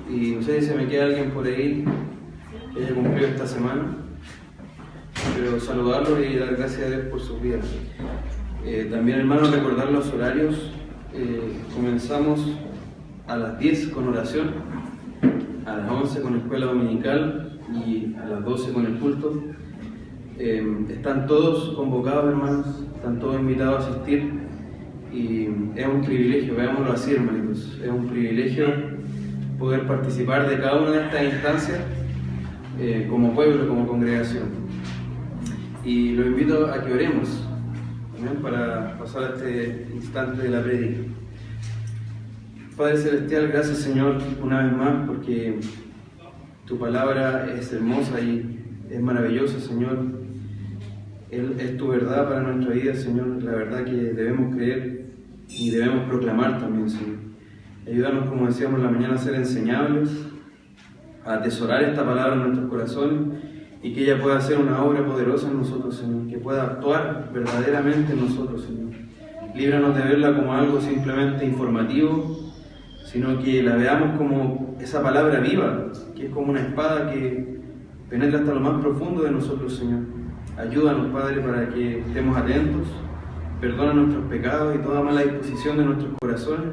Y no sé si se me queda alguien por ahí que haya cumplido esta semana, pero saludarlos y dar gracias a Dios por sus vidas. También, hermanos, recordar los horarios. Comenzamos a las 10 con oración, a las 11 con escuela dominical y a las 12 con el culto. Están todos convocados, hermanos, están todos invitados a asistir y es un privilegio, veámoslo así, hermanitos, es un privilegio poder participar de cada una de estas instancias como pueblo, como congregación. Y los invito a que oremos, ¿no?, para pasar a este instante de la prédica. Padre Celestial, gracias, Señor, una vez más, porque tu palabra es hermosa y es maravillosa, Señor. Es tu verdad para nuestra vida, Señor, la verdad que debemos creer y debemos proclamar también, Señor. Ayúdanos, como decíamos en la mañana, a ser enseñables, a atesorar esta palabra en nuestros corazones y que ella pueda hacer una obra poderosa en nosotros, Señor, que pueda actuar verdaderamente en nosotros, Señor. Líbranos de verla como algo simplemente informativo, sino que la veamos como esa palabra viva, que es como una espada que penetra hasta lo más profundo de nosotros, Señor. Ayúdanos, Padre, para que estemos atentos, perdona nuestros pecados y toda mala disposición de nuestros corazones.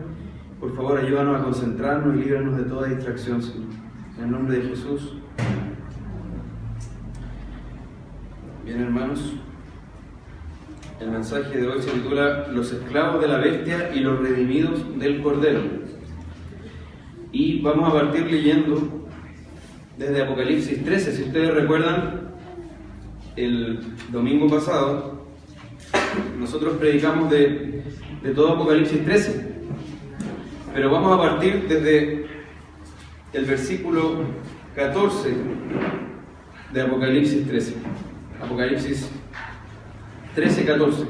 Por favor, ayúdanos a concentrarnos y líbranos de toda distracción, Señor. En el nombre de Jesús. Bien, hermanos, el mensaje de hoy se titula Los esclavos de la bestia y los redimidos del Cordero. Y vamos a partir leyendo desde Apocalipsis 13. Si ustedes recuerdan, el domingo pasado nosotros predicamos de todo Apocalipsis 13. Pero vamos a partir desde el versículo 14 de Apocalipsis 13. Apocalipsis 13, 14.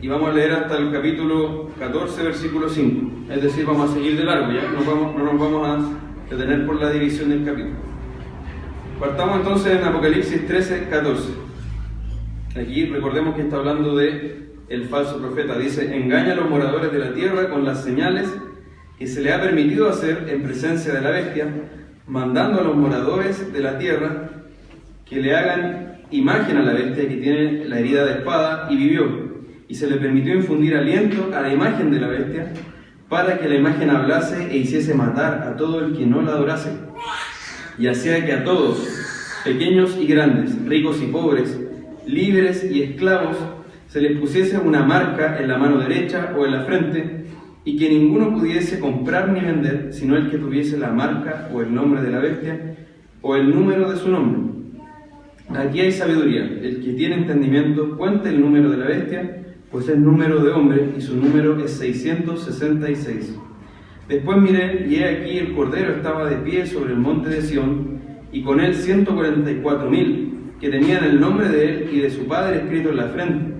Y vamos a leer hasta el capítulo 14, versículo 5. Es decir, vamos a seguir de largo, ya no nos vamos a detener por la división del capítulo. Partamos entonces en Apocalipsis 13, 14. Aquí recordemos que está hablando de el falso profeta. Dice: engaña a los moradores de la tierra con las señales que se le ha permitido hacer en presencia de la bestia, mandando a los moradores de la tierra que le hagan imagen a la bestia que tiene la herida de espada y vivió, y se le permitió infundir aliento a la imagen de la bestia para que la imagen hablase e hiciese matar a todo el que no la adorase, y hacía que a todos, pequeños y grandes, ricos y pobres, libres y esclavos, se les pusiese una marca en la mano derecha o en la frente, y que ninguno pudiese comprar ni vender, sino el que tuviese la marca o el nombre de la bestia o el número de su nombre. Aquí hay sabiduría. El que tiene entendimiento cuente el número de la bestia, pues es número de hombre y su número es 666. Después miré y he aquí el Cordero estaba de pie sobre el monte de Sión, y con él 144,000 que tenían el nombre de él y de su Padre escrito en la frente.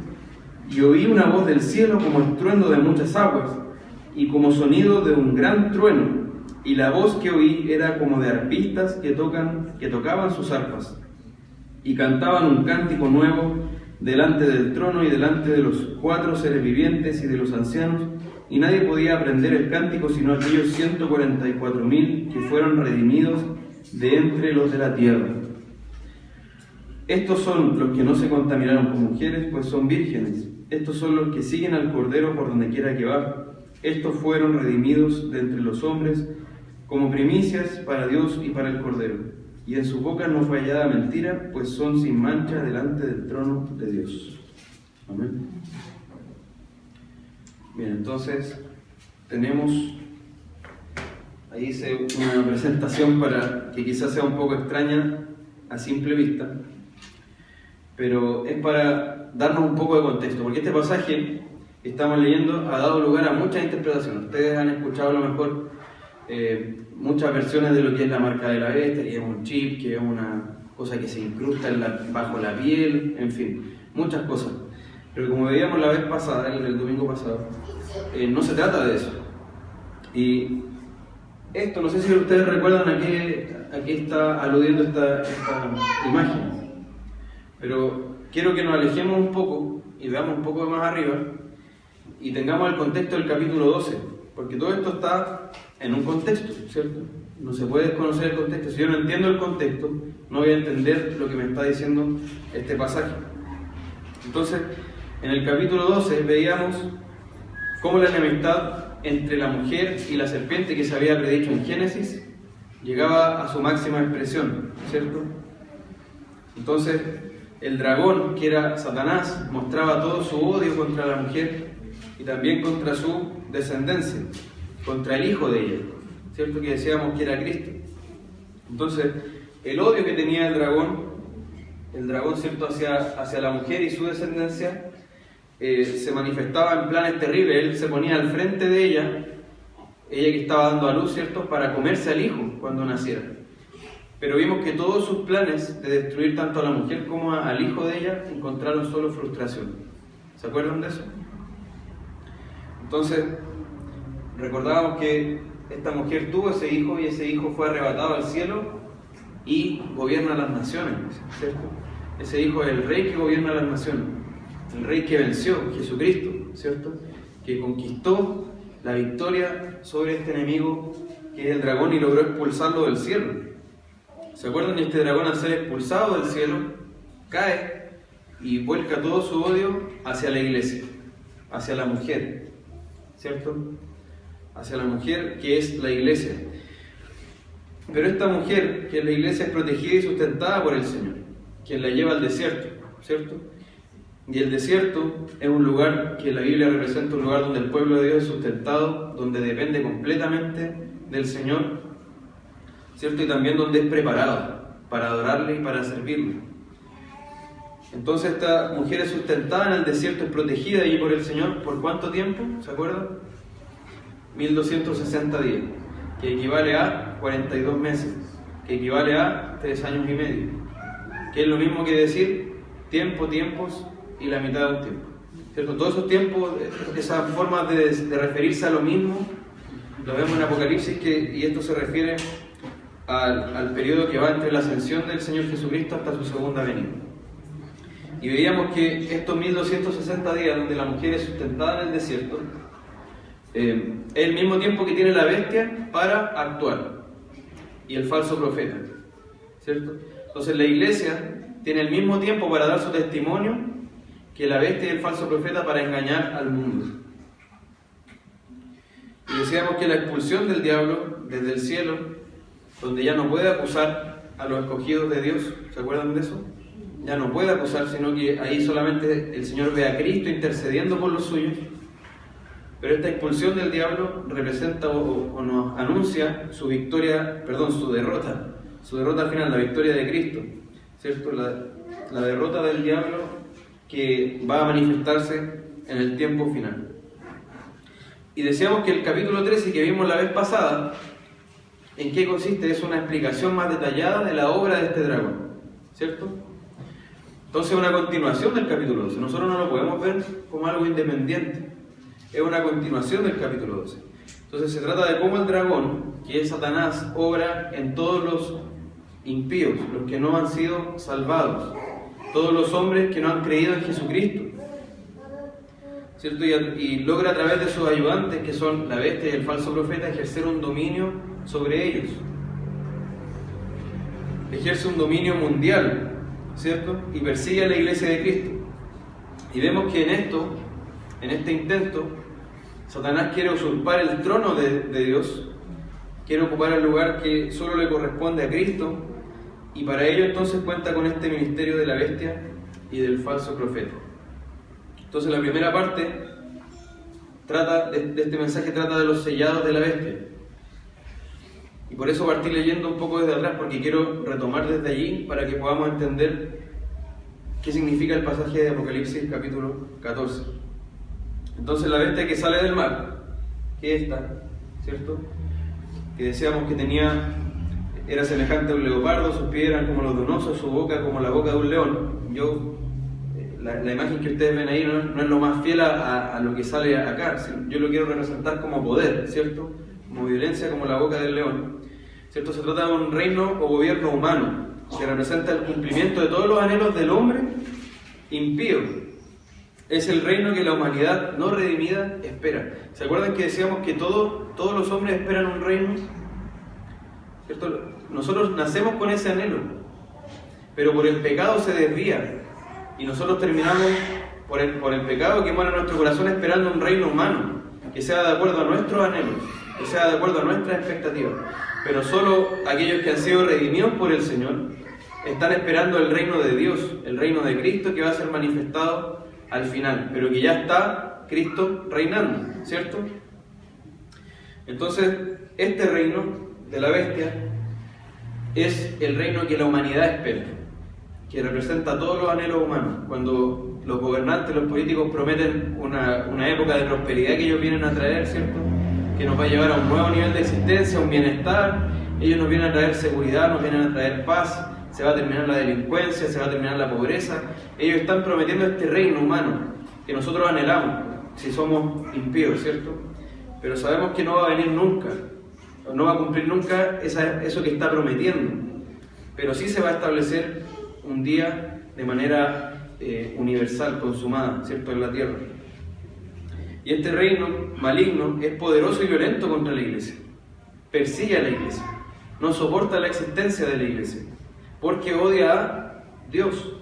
Y oí una voz del cielo como estruendo de muchas aguas y como sonido de un gran trueno, y la voz que oí era como de arpistas que tocaban sus arpas y cantaban un cántico nuevo delante del trono y delante de los 4 seres vivientes y de los ancianos, y nadie podía aprender el cántico sino aquellos 144,000 que fueron redimidos de entre los de la tierra. Estos son los que no se contaminaron con mujeres, pues son vírgenes. Estos son los que siguen al Cordero por donde quiera que va. Estos fueron redimidos de entre los hombres como primicias para Dios y para el Cordero. Y en su boca no fue hallada mentira, pues son sin mancha delante del trono de Dios. Amén. Bien, entonces tenemos, ahí hice una presentación para que quizás sea un poco extraña a simple vista, pero es para darnos un poco de contexto, porque este pasaje que estamos leyendo ha dado lugar a muchas interpretaciones. Ustedes han escuchado a lo mejor muchas versiones de lo que es la marca de la bestia, que es un chip, que es una cosa que se incrusta bajo la piel, en fin, muchas cosas. Pero como veíamos la vez pasada, el domingo pasado, no se trata de eso. Y esto, no sé si ustedes recuerdan a qué está aludiendo esta imagen, pero quiero que nos alejemos un poco y veamos un poco más arriba y tengamos el contexto del capítulo 12, porque todo esto está en un contexto, ¿cierto? No se puede desconocer el contexto. Si yo no entiendo el contexto, no voy a entender lo que me está diciendo este pasaje. Entonces, en el capítulo 12 veíamos cómo la enemistad entre la mujer y la serpiente que se había predicho en Génesis llegaba a su máxima expresión, ¿cierto? Entonces, el dragón, que era Satanás, mostraba todo su odio contra la mujer y también contra su descendencia, contra el hijo de ella, ¿cierto? Que decíamos que era Cristo. Entonces, el odio que tenía el dragón, ¿cierto?, hacia la mujer y su descendencia, se manifestaba en planes terribles. Él se ponía al frente de ella que estaba dando a luz, ¿cierto?, para comerse al hijo cuando naciera. Pero vimos que todos sus planes de destruir tanto a la mujer como al hijo de ella encontraron solo frustración. ¿Se acuerdan de eso? Entonces, recordábamos que esta mujer tuvo ese hijo y ese hijo fue arrebatado al cielo y gobierna las naciones, ¿cierto? Ese hijo es el rey que gobierna las naciones, el rey que venció, Jesucristo, ¿cierto? Que conquistó la victoria sobre este enemigo que es el dragón y logró expulsarlo del cielo. ¿Se acuerdan? Este dragón, al ser expulsado del cielo, cae y vuelca todo su odio hacia la iglesia, hacia la mujer, ¿cierto? Hacia la mujer que es la iglesia. Pero esta mujer, que es la iglesia, es protegida y sustentada por el Señor, quien la lleva al desierto, ¿cierto? Y el desierto es un lugar que la Biblia representa un lugar donde el pueblo de Dios es sustentado, donde depende completamente del Señor, ¿cierto? Y también donde es preparado para adorarle y para servirle. Entonces esta mujer es sustentada en el desierto, es protegida allí por el Señor. ¿Por cuánto tiempo? ¿Se acuerdan? 1260 días, que equivale a 42 meses, que equivale a 3 años y medio, que es lo mismo que decir tiempos y la mitad de un tiempo, ¿cierto? Todos esos tiempos, esas formas de referirse a lo mismo, lo vemos en Apocalipsis, y esto se refiere al periodo que va entre la ascensión del Señor Jesucristo hasta su segunda venida. Y veíamos que estos 1260 días donde la mujer es sustentada en el desierto, es el mismo tiempo que tiene la bestia para actuar y el falso profeta, ¿cierto? Entonces la iglesia tiene el mismo tiempo para dar su testimonio que la bestia y el falso profeta para engañar al mundo. Y decíamos que la expulsión del diablo desde el cielo, donde ya no puede acusar a los escogidos de Dios, ¿se acuerdan de eso? Ya no puede acusar, sino que ahí solamente el Señor ve a Cristo intercediendo por los suyos. Pero esta expulsión del diablo representa o nos anuncia su victoria, su derrota al final, la victoria de Cristo, ¿cierto? La derrota del diablo que va a manifestarse en el tiempo final. Y decíamos que el capítulo 13 que vimos la vez pasada, ¿en qué consiste? Es una explicación más detallada de la obra de este dragón, ¿cierto? Entonces es una continuación del capítulo 12. Nosotros no lo podemos ver como algo independiente. Es una continuación del capítulo 12. Entonces se trata de cómo el dragón, que es Satanás, obra en todos los impíos, los que no han sido salvados, todos los hombres que no han creído en Jesucristo, ¿cierto? Y logra a través de sus ayudantes, que son la bestia y el falso profeta, ejercer un dominio sobre ellos. Ejerce un dominio mundial, ¿cierto? Y persigue a la iglesia de Cristo. Y vemos que en este intento, Satanás quiere usurpar el trono de Dios, quiere ocupar el lugar que solo le corresponde a Cristo, y para ello entonces cuenta con este ministerio de la bestia y del falso profeta. Entonces la primera parte de este mensaje trata de los sellados de la bestia. Y por eso partí leyendo un poco desde atrás, porque quiero retomar desde allí para que podamos entender qué significa el pasaje de Apocalipsis capítulo 14. Entonces la bestia que sale del mar, que es esta, ¿cierto? Que decíamos que era semejante a un leopardo, sus pies eran como los de un oso, su boca como la boca de un león. Yo la imagen que ustedes ven ahí no es lo más fiel a lo que sale acá. Yo lo quiero representar como poder, ¿cierto? Como violencia, como la boca del león, ¿cierto? Se trata de un reino o gobierno humano que representa el cumplimiento de todos los anhelos del hombre impío. Es el reino que la humanidad no redimida espera. ¿Se acuerdan que decíamos que todos los hombres esperan un reino? ¿Cierto? Nosotros nacemos con ese anhelo, pero por el pecado se desvía y nosotros terminamos por el pecado que muere en nuestro corazón esperando un reino humano que sea de acuerdo a nuestros anhelos, que sea de acuerdo a nuestras expectativas. Pero solo aquellos que han sido redimidos por el Señor están esperando el reino de Dios, el reino de Cristo, que va a ser manifestado al final, pero que ya está Cristo reinando, ¿cierto? Entonces, este reino de la bestia es el reino que la humanidad espera, que representa todos los anhelos humanos. Cuando los gobernantes, los políticos prometen una época de prosperidad que ellos vienen a traer, ¿cierto? Que nos va a llevar a un nuevo nivel de existencia, a un bienestar. Ellos nos vienen a traer seguridad, nos vienen a traer paz, se va a terminar la delincuencia, se va a terminar la pobreza. Ellos están prometiendo este reino humano que nosotros anhelamos si somos impíos, ¿cierto? Pero sabemos que no va a venir nunca, no va a cumplir nunca eso que está prometiendo, pero sí se va a establecer un día de manera universal, consumada, ¿cierto?, en la tierra. Y este reino maligno es poderoso y violento contra la iglesia, persigue a la iglesia, no soporta la existencia de la iglesia, porque odia a Dios.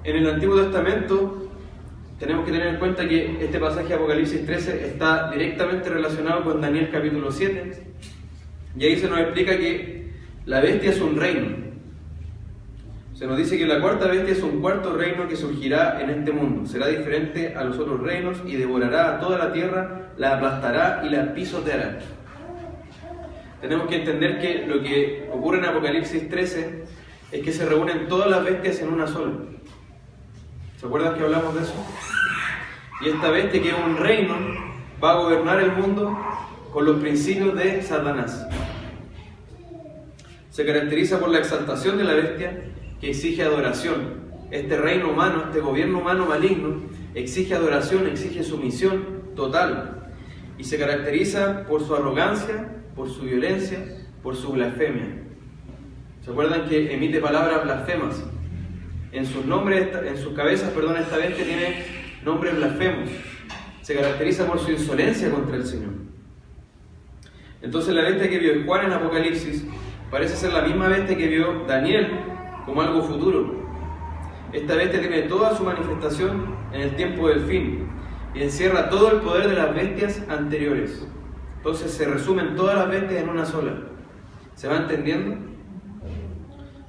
En el Antiguo Testamento tenemos que tener en cuenta que este pasaje de Apocalipsis 13 está directamente relacionado con Daniel capítulo 7, y ahí se nos explica que la bestia es un reino. Se nos dice que la cuarta bestia es un cuarto reino que surgirá en este mundo. Será diferente a los otros reinos y devorará a toda la tierra, la aplastará y la pisoteará. Tenemos que entender que lo que ocurre en Apocalipsis 13 es que se reúnen todas las bestias en una sola. ¿Se acuerdan que hablamos de eso? Y esta bestia, que es un reino, va a gobernar el mundo con los principios de Satanás. Se caracteriza por la exaltación de la bestia, que exige adoración. Este reino humano, este gobierno humano maligno, exige adoración, exige sumisión total. Y se caracteriza por su arrogancia, por su violencia, por su blasfemia. ¿Se acuerdan que emite palabras blasfemas? En sus nombres, en sus cabezas, esta bestia tiene nombres blasfemos. Se caracteriza por su insolencia contra el Señor. Entonces la bestia que vio Juan en Apocalipsis parece ser la misma bestia que vio Daniel como algo futuro. Esta bestia tiene toda su manifestación en el tiempo del fin y encierra todo el poder de las bestias anteriores. Entonces se resumen todas las bestias en una sola. ¿Se va entendiendo?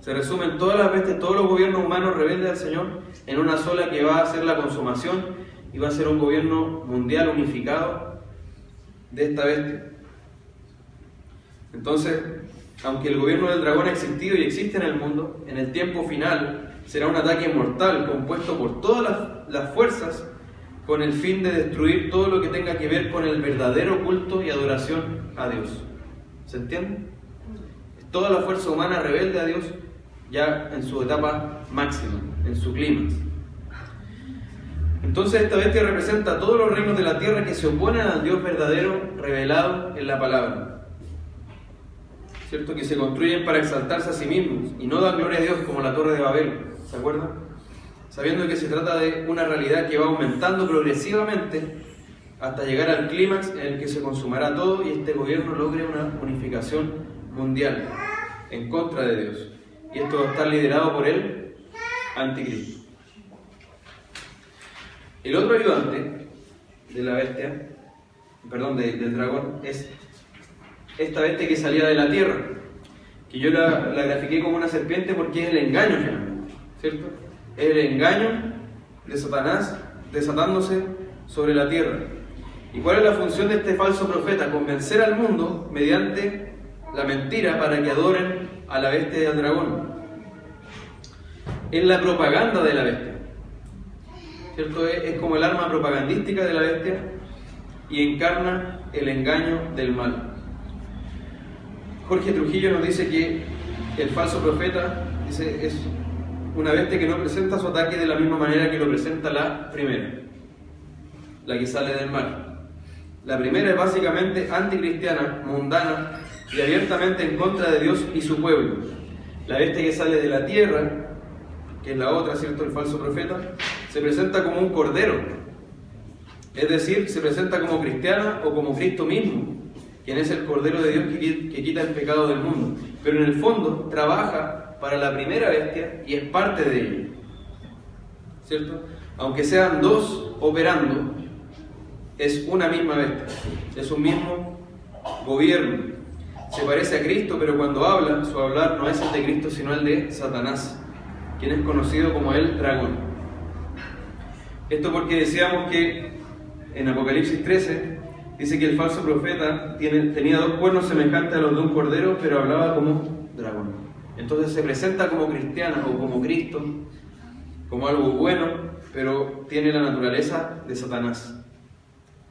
Se resumen todas las bestias, todos los gobiernos humanos rebeldes al Señor en una sola, que va a ser la consumación y va a ser un gobierno mundial unificado de esta bestia. Entonces, aunque el gobierno del dragón ha existido y existe en el mundo, en el tiempo final será un ataque mortal compuesto por todas las fuerzas con el fin de destruir todo lo que tenga que ver con el verdadero culto y adoración a Dios. ¿Se entiende? Toda la fuerza humana rebelde a Dios ya en su etapa máxima, en su clímax. Entonces esta bestia representa a todos los reinos de la tierra que se oponen al Dios verdadero revelado en la palabra. ¿Cierto? Que se construyen para exaltarse a sí mismos y no dan gloria a Dios, como la Torre de Babel. ¿Se acuerdan? Sabiendo que se trata de una realidad que va aumentando progresivamente hasta llegar al clímax en el que se consumará todo y este gobierno logre una unificación mundial en contra de Dios. Y esto va a estar liderado por el Anticristo. El otro ayudante de la bestia, del dragón, es esta bestia que salía de la tierra, que yo la grafiqué como una serpiente porque es el engaño finalmente, ¿cierto? Es el engaño de Satanás desatándose sobre la tierra. ¿Y cuál es la función de este falso profeta? Convencer al mundo mediante la mentira para que adoren a la bestia y al dragón. Es la propaganda de la bestia, ¿cierto? Es como el arma propagandística de la bestia y encarna el engaño del mal. Jorge Trujillo nos dice que el falso profeta es una bestia que no presenta su ataque de la misma manera que lo presenta la primera, la que sale del mar. La primera es básicamente anticristiana, mundana y abiertamente en contra de Dios y su pueblo. La bestia que sale de la tierra, que es la otra, ¿cierto?, el falso profeta, se presenta como un cordero, es decir, se presenta como cristiana o como Cristo mismo, quien es el Cordero de Dios que quita el pecado del mundo, pero en el fondo trabaja para la primera bestia y es parte de ella, ¿cierto? Aunque sean dos operando, es una misma bestia, es un mismo gobierno. Se parece a Cristo, pero cuando habla, su hablar no es el de Cristo, sino el de Satanás, quien es conocido como el dragón. Esto porque decíamos que en Apocalipsis 13 dice que el falso profeta tenía dos cuernos semejantes a los de un cordero, pero hablaba como dragón. Entonces se presenta como cristiano o como Cristo, como algo bueno, pero tiene la naturaleza de Satanás.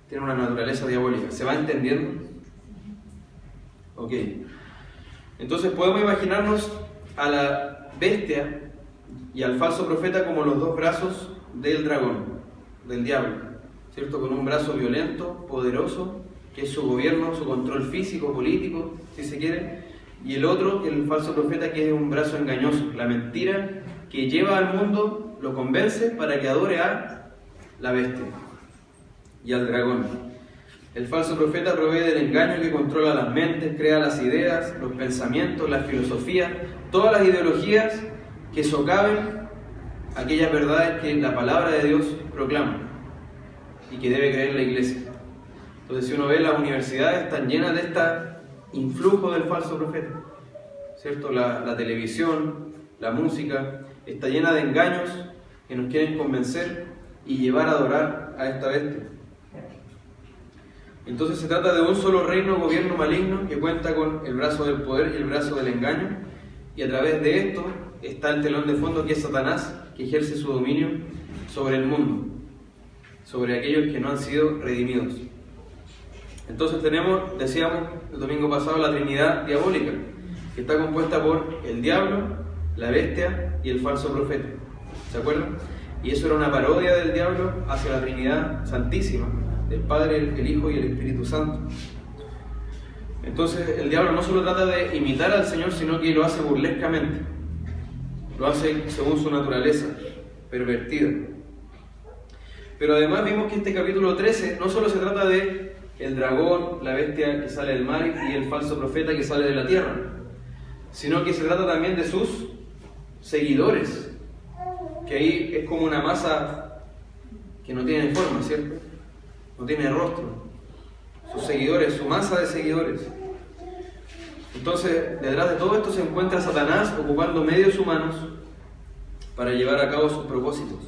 Tiene una naturaleza diabólica. ¿Se va entendiendo? Ok. Entonces podemos imaginarnos a la bestia y al falso profeta como los dos brazos del dragón, del diablo, ¿cierto? Con un brazo violento, poderoso, que es su gobierno, su control físico, político, si se quiere, y el otro, el falso profeta, que es un brazo engañoso, la mentira que lleva al mundo, lo convence para que adore a la bestia y al dragón. El falso profeta provee del engaño que controla las mentes, crea las ideas, los pensamientos, las filosofías, todas las ideologías que socaven aquellas verdades que la palabra de Dios proclama y que debe creer la iglesia. Entonces, si uno ve, las universidades están llenas de este influjo del falso profeta, ¿cierto? La televisión, la música, está llena de engaños que nos quieren convencer y llevar a adorar a esta bestia. Entonces se trata de un solo reino, gobierno maligno, que cuenta con el brazo del poder y el brazo del engaño, y a través de esto está el telón de fondo, que es Satanás, que ejerce su dominio sobre el mundo, sobre aquellos que no han sido redimidos. Entonces tenemos, decíamos el domingo pasado, la Trinidad diabólica, que está compuesta por el diablo, la bestia y el falso profeta. ¿Se acuerdan? Y eso era una parodia del diablo hacia la Trinidad Santísima, del Padre, el Hijo y el Espíritu Santo. Entonces el diablo no solo trata de imitar al Señor, sino que lo hace burlescamente, lo hace según su naturaleza pervertida. Pero además vimos que este capítulo 13 no solo se trata de el dragón, la bestia que sale del mar y el falso profeta que sale de la tierra, sino que se trata también de sus seguidores, que ahí es como una masa que no tiene forma, ¿cierto? No tiene rostro. Sus seguidores, su masa de seguidores. Entonces, detrás de todo esto se encuentra Satanás ocupando medios humanos para llevar a cabo sus propósitos.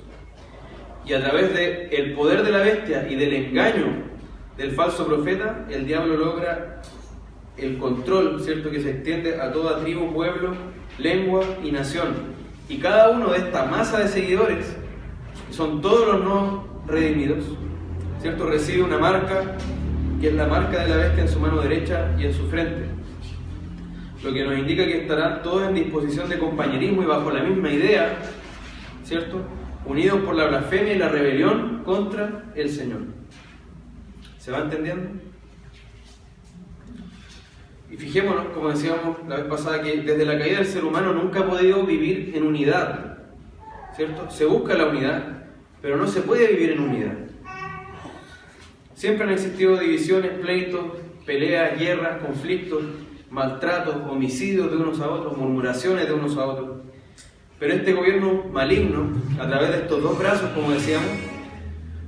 Y a través del poder de la bestia y del engaño del falso profeta, el diablo logra el control, ¿cierto?, que se extiende a toda tribu, pueblo, lengua y nación. Y cada uno de esta masa de seguidores, que son todos los no redimidos, ¿cierto?, recibe una marca, que es la marca de la bestia en su mano derecha y en su frente. Lo que nos indica que estarán todos en disposición de compañerismo y bajo la misma idea, ¿cierto?, unidos por la blasfemia y la rebelión contra el Señor. ¿Se va entendiendo? Y fijémonos, como decíamos la vez pasada, que desde la caída del ser humano nunca ha podido vivir en unidad, ¿cierto? Se busca la unidad, pero no se puede vivir en unidad. Siempre han existido divisiones, pleitos, peleas, guerras, conflictos, maltratos, homicidios de unos a otros, murmuraciones de unos a otros. Pero este gobierno maligno, a través de estos dos brazos, como decíamos,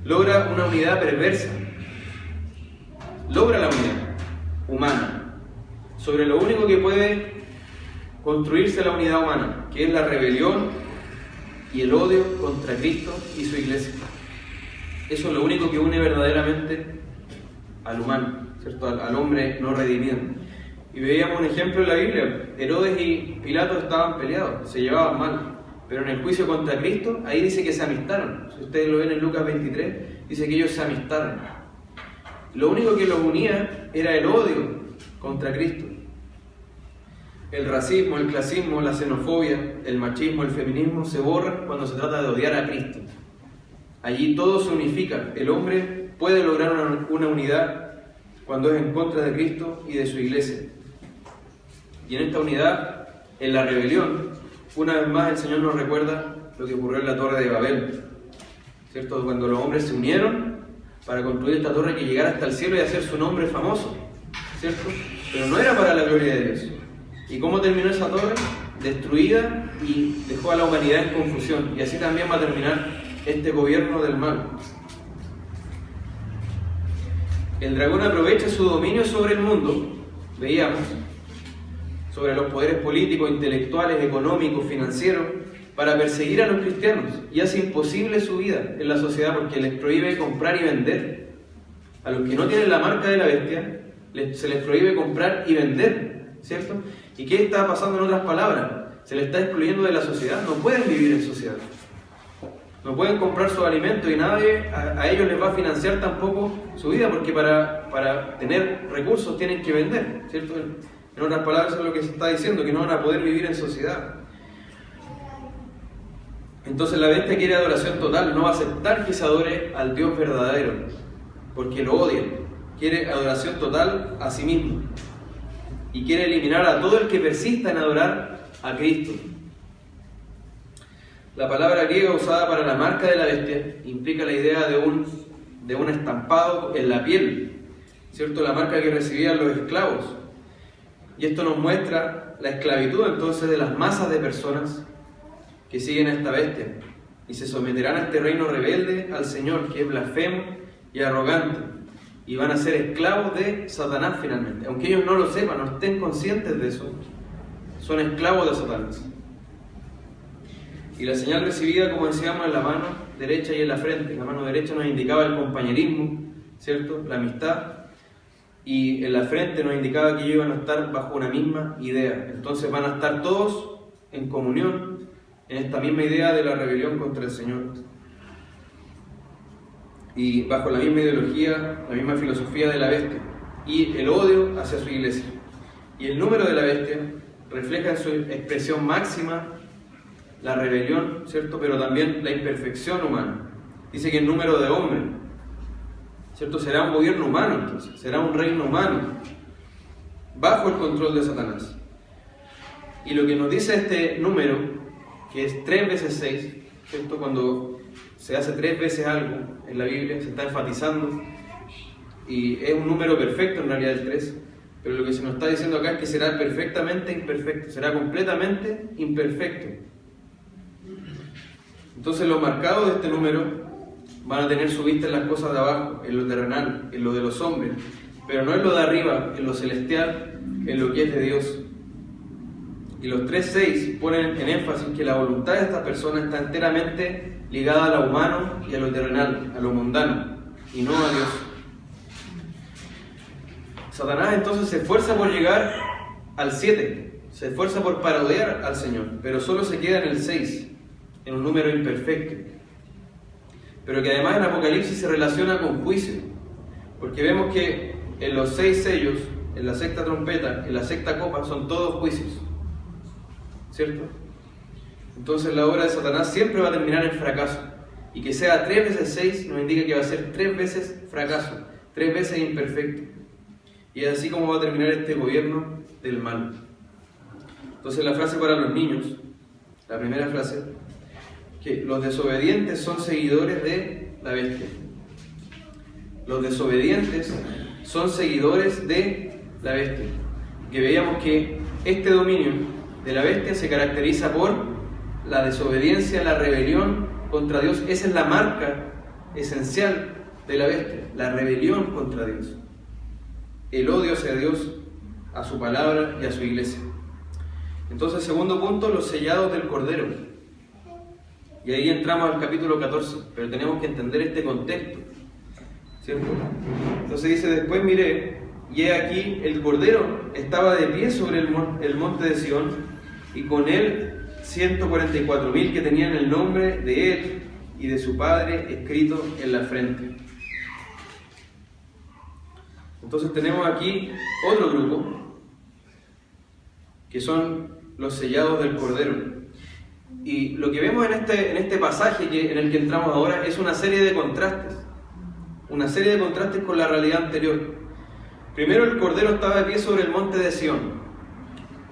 logra una unidad perversa. Logra la unidad humana sobre lo único que puede construirse la unidad humana, que es la rebelión y el odio contra Cristo y su iglesia. Eso es lo único que une verdaderamente al humano, ¿cierto?, al hombre no redimido. Y veíamos un ejemplo en la Biblia. Herodes y Pilato estaban peleados, se llevaban mal, pero en el juicio contra Cristo, ahí dice que se amistaron. Si ustedes lo ven en Lucas 23, dice que ellos se amistaron. Lo único que los unía era el odio contra Cristo. El racismo, el clasismo, la xenofobia, el machismo, el feminismo se borran cuando se trata de odiar a Cristo. Allí todo se unifica. El hombre puede lograr una unidad cuando es en contra de Cristo y de su iglesia. Y en esta unidad, en la rebelión, una vez más el Señor nos recuerda lo que ocurrió en la Torre de Babel, ¿cierto? Cuando los hombres se unieron para construir esta torre que llegara hasta el cielo y hacer su nombre famoso, ¿cierto? Pero no era para la gloria de Dios. ¿Y cómo terminó esa torre? Destruida, y dejó a la humanidad en confusión. Y así también va a terminar este gobierno del mal. El dragón aprovecha su dominio sobre el mundo, veíamos, sobre los poderes políticos, intelectuales, económicos, financieros, para perseguir a los cristianos, y hace imposible su vida en la sociedad porque les prohíbe comprar y vender. A los que no tienen la marca de la bestia, se les prohíbe comprar y vender, ¿cierto? ¿Y qué está pasando en otras palabras? Se les está excluyendo de la sociedad, no pueden vivir en sociedad. No pueden comprar sus alimentos y nadie a ellos les va a financiar tampoco su vida, porque para tener recursos tienen que vender, ¿cierto? En otras palabras, eso es lo que se está diciendo, que no van a poder vivir en sociedad. Entonces la bestia quiere adoración total, no va a aceptar que se adore al Dios verdadero, porque lo odia. Quiere adoración total a sí mismo. Y quiere eliminar a todo el que persista en adorar a Cristo. La palabra griega usada para la marca de la bestia implica la idea de un estampado en la piel, ¿cierto? La marca que recibían los esclavos. Y esto nos muestra la esclavitud entonces de las masas de personas que siguen a esta bestia y se someterán a este reino rebelde al Señor, que es blasfemo y arrogante, y van a ser esclavos de Satanás finalmente. Aunque ellos no lo sepan, no estén conscientes de eso, son esclavos de Satanás. Y la señal recibida, como decíamos, en la mano derecha y en la frente. La mano derecha nos indicaba el compañerismo, ¿cierto? La amistad. Y en la frente nos indicaba que ellos iban a estar bajo una misma idea. Entonces van a estar todos en comunión en esta misma idea de la rebelión contra el Señor. Y bajo la misma ideología, la misma filosofía de la bestia. Y el odio hacia su iglesia. Y el número de la bestia refleja en su expresión máxima la rebelión, ¿cierto? Pero también la imperfección humana. Dice que el número de hombres, ¿cierto? Será un gobierno humano, entonces, será un reino humano, bajo el control de Satanás. Y lo que nos dice este número, que es 3 veces 6, ¿cierto? Cuando se hace 3 veces algo en la Biblia, se está enfatizando, y es un número perfecto en realidad el 3, pero lo que se nos está diciendo acá es que será perfectamente imperfecto, será completamente imperfecto. Entonces los marcados de este número van a tener su vista en las cosas de abajo, en lo terrenal, en lo de los hombres, pero no en lo de arriba, en lo celestial, en lo que es de Dios. Y los 3.6 ponen en énfasis que la voluntad de estas personas está enteramente ligada a lo humano y a lo terrenal, a lo mundano, y no a Dios. Satanás entonces se esfuerza por llegar al 7, se esfuerza por parodiar al Señor, pero solo se queda en el 6, en un número imperfecto, pero que además en Apocalipsis se relaciona con juicio, porque vemos que en los 6 sellos, en la sexta trompeta, en la sexta copa, son todos juicios, ¿cierto? Entonces la obra de Satanás siempre va a terminar en fracaso, y que sea 3 veces 6 nos indica que va a ser 3 veces fracaso, 3 veces imperfecto, y es así como va a terminar este gobierno del mal. Entonces la frase para los niños, la primera frase, que los desobedientes son seguidores de la bestia. Los desobedientes son seguidores de la bestia. Que veíamos que este dominio de la bestia se caracteriza por la desobediencia, la rebelión contra Dios. Esa es la marca esencial de la bestia, la rebelión contra Dios. El odio hacia Dios, a su palabra y a su iglesia. Entonces, segundo punto, los sellados del Cordero. Y ahí entramos al capítulo 14, pero tenemos que entender este contexto, ¿cierto? Entonces dice, después miré, y he aquí el Cordero estaba de pie sobre el monte de Sión, y con él 144.000 que tenían el nombre de él y de su padre escrito en la frente. Entonces tenemos aquí otro grupo que son los sellados del Cordero. Y lo que vemos en este pasaje en el que entramos ahora es una serie de contrastes con la realidad anterior. Primero, el Cordero estaba de pie sobre el monte de Sión,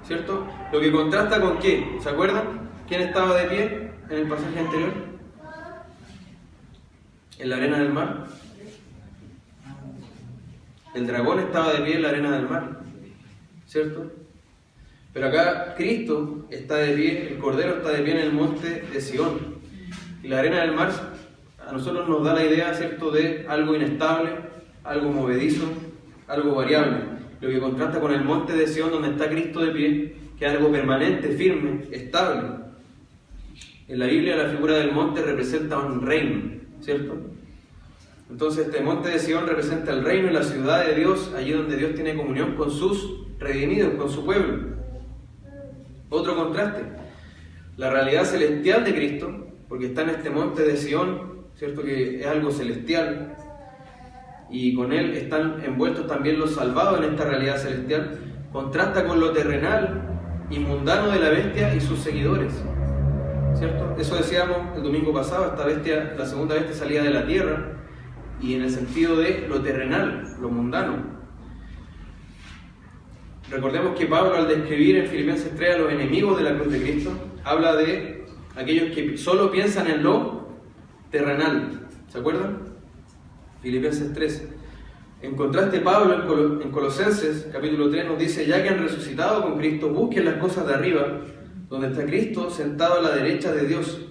¿cierto? Lo que contrasta con ¿qué? ¿Se acuerdan? ¿Quién estaba de pie en el pasaje anterior? En la arena del mar. El dragón estaba de pie en la arena del mar, ¿cierto? Pero acá Cristo está de pie, el Cordero está de pie en el monte de Sión. Y la arena del mar a nosotros nos da la idea, ¿cierto?, de algo inestable, algo movedizo, algo variable. Lo que contrasta con el monte de Sión, donde está Cristo de pie, que es algo permanente, firme, estable. En la Biblia la figura del monte representa un reino, ¿cierto? Entonces este monte de Sión representa el reino y la ciudad de Dios, allí donde Dios tiene comunión con sus redimidos, con su pueblo. Otro contraste, la realidad celestial de Cristo, porque está en este monte de Sión, ¿cierto?, que es algo celestial, y con él están envueltos también los salvados en esta realidad celestial, contrasta con lo terrenal y mundano de la bestia y sus seguidores, ¿cierto? Eso decíamos el domingo pasado, esta bestia, la segunda bestia salía de la tierra, y en el sentido de lo terrenal, lo mundano. Recordemos que Pablo, al describir en Filipenses 3 a los enemigos de la cruz de Cristo, habla de aquellos que solo piensan en lo terrenal. ¿Se acuerdan? Filipenses 3. En contraste, Pablo en Colosenses capítulo 3 nos dice: ya que han resucitado con Cristo, busquen las cosas de arriba, donde está Cristo sentado a la derecha de Dios.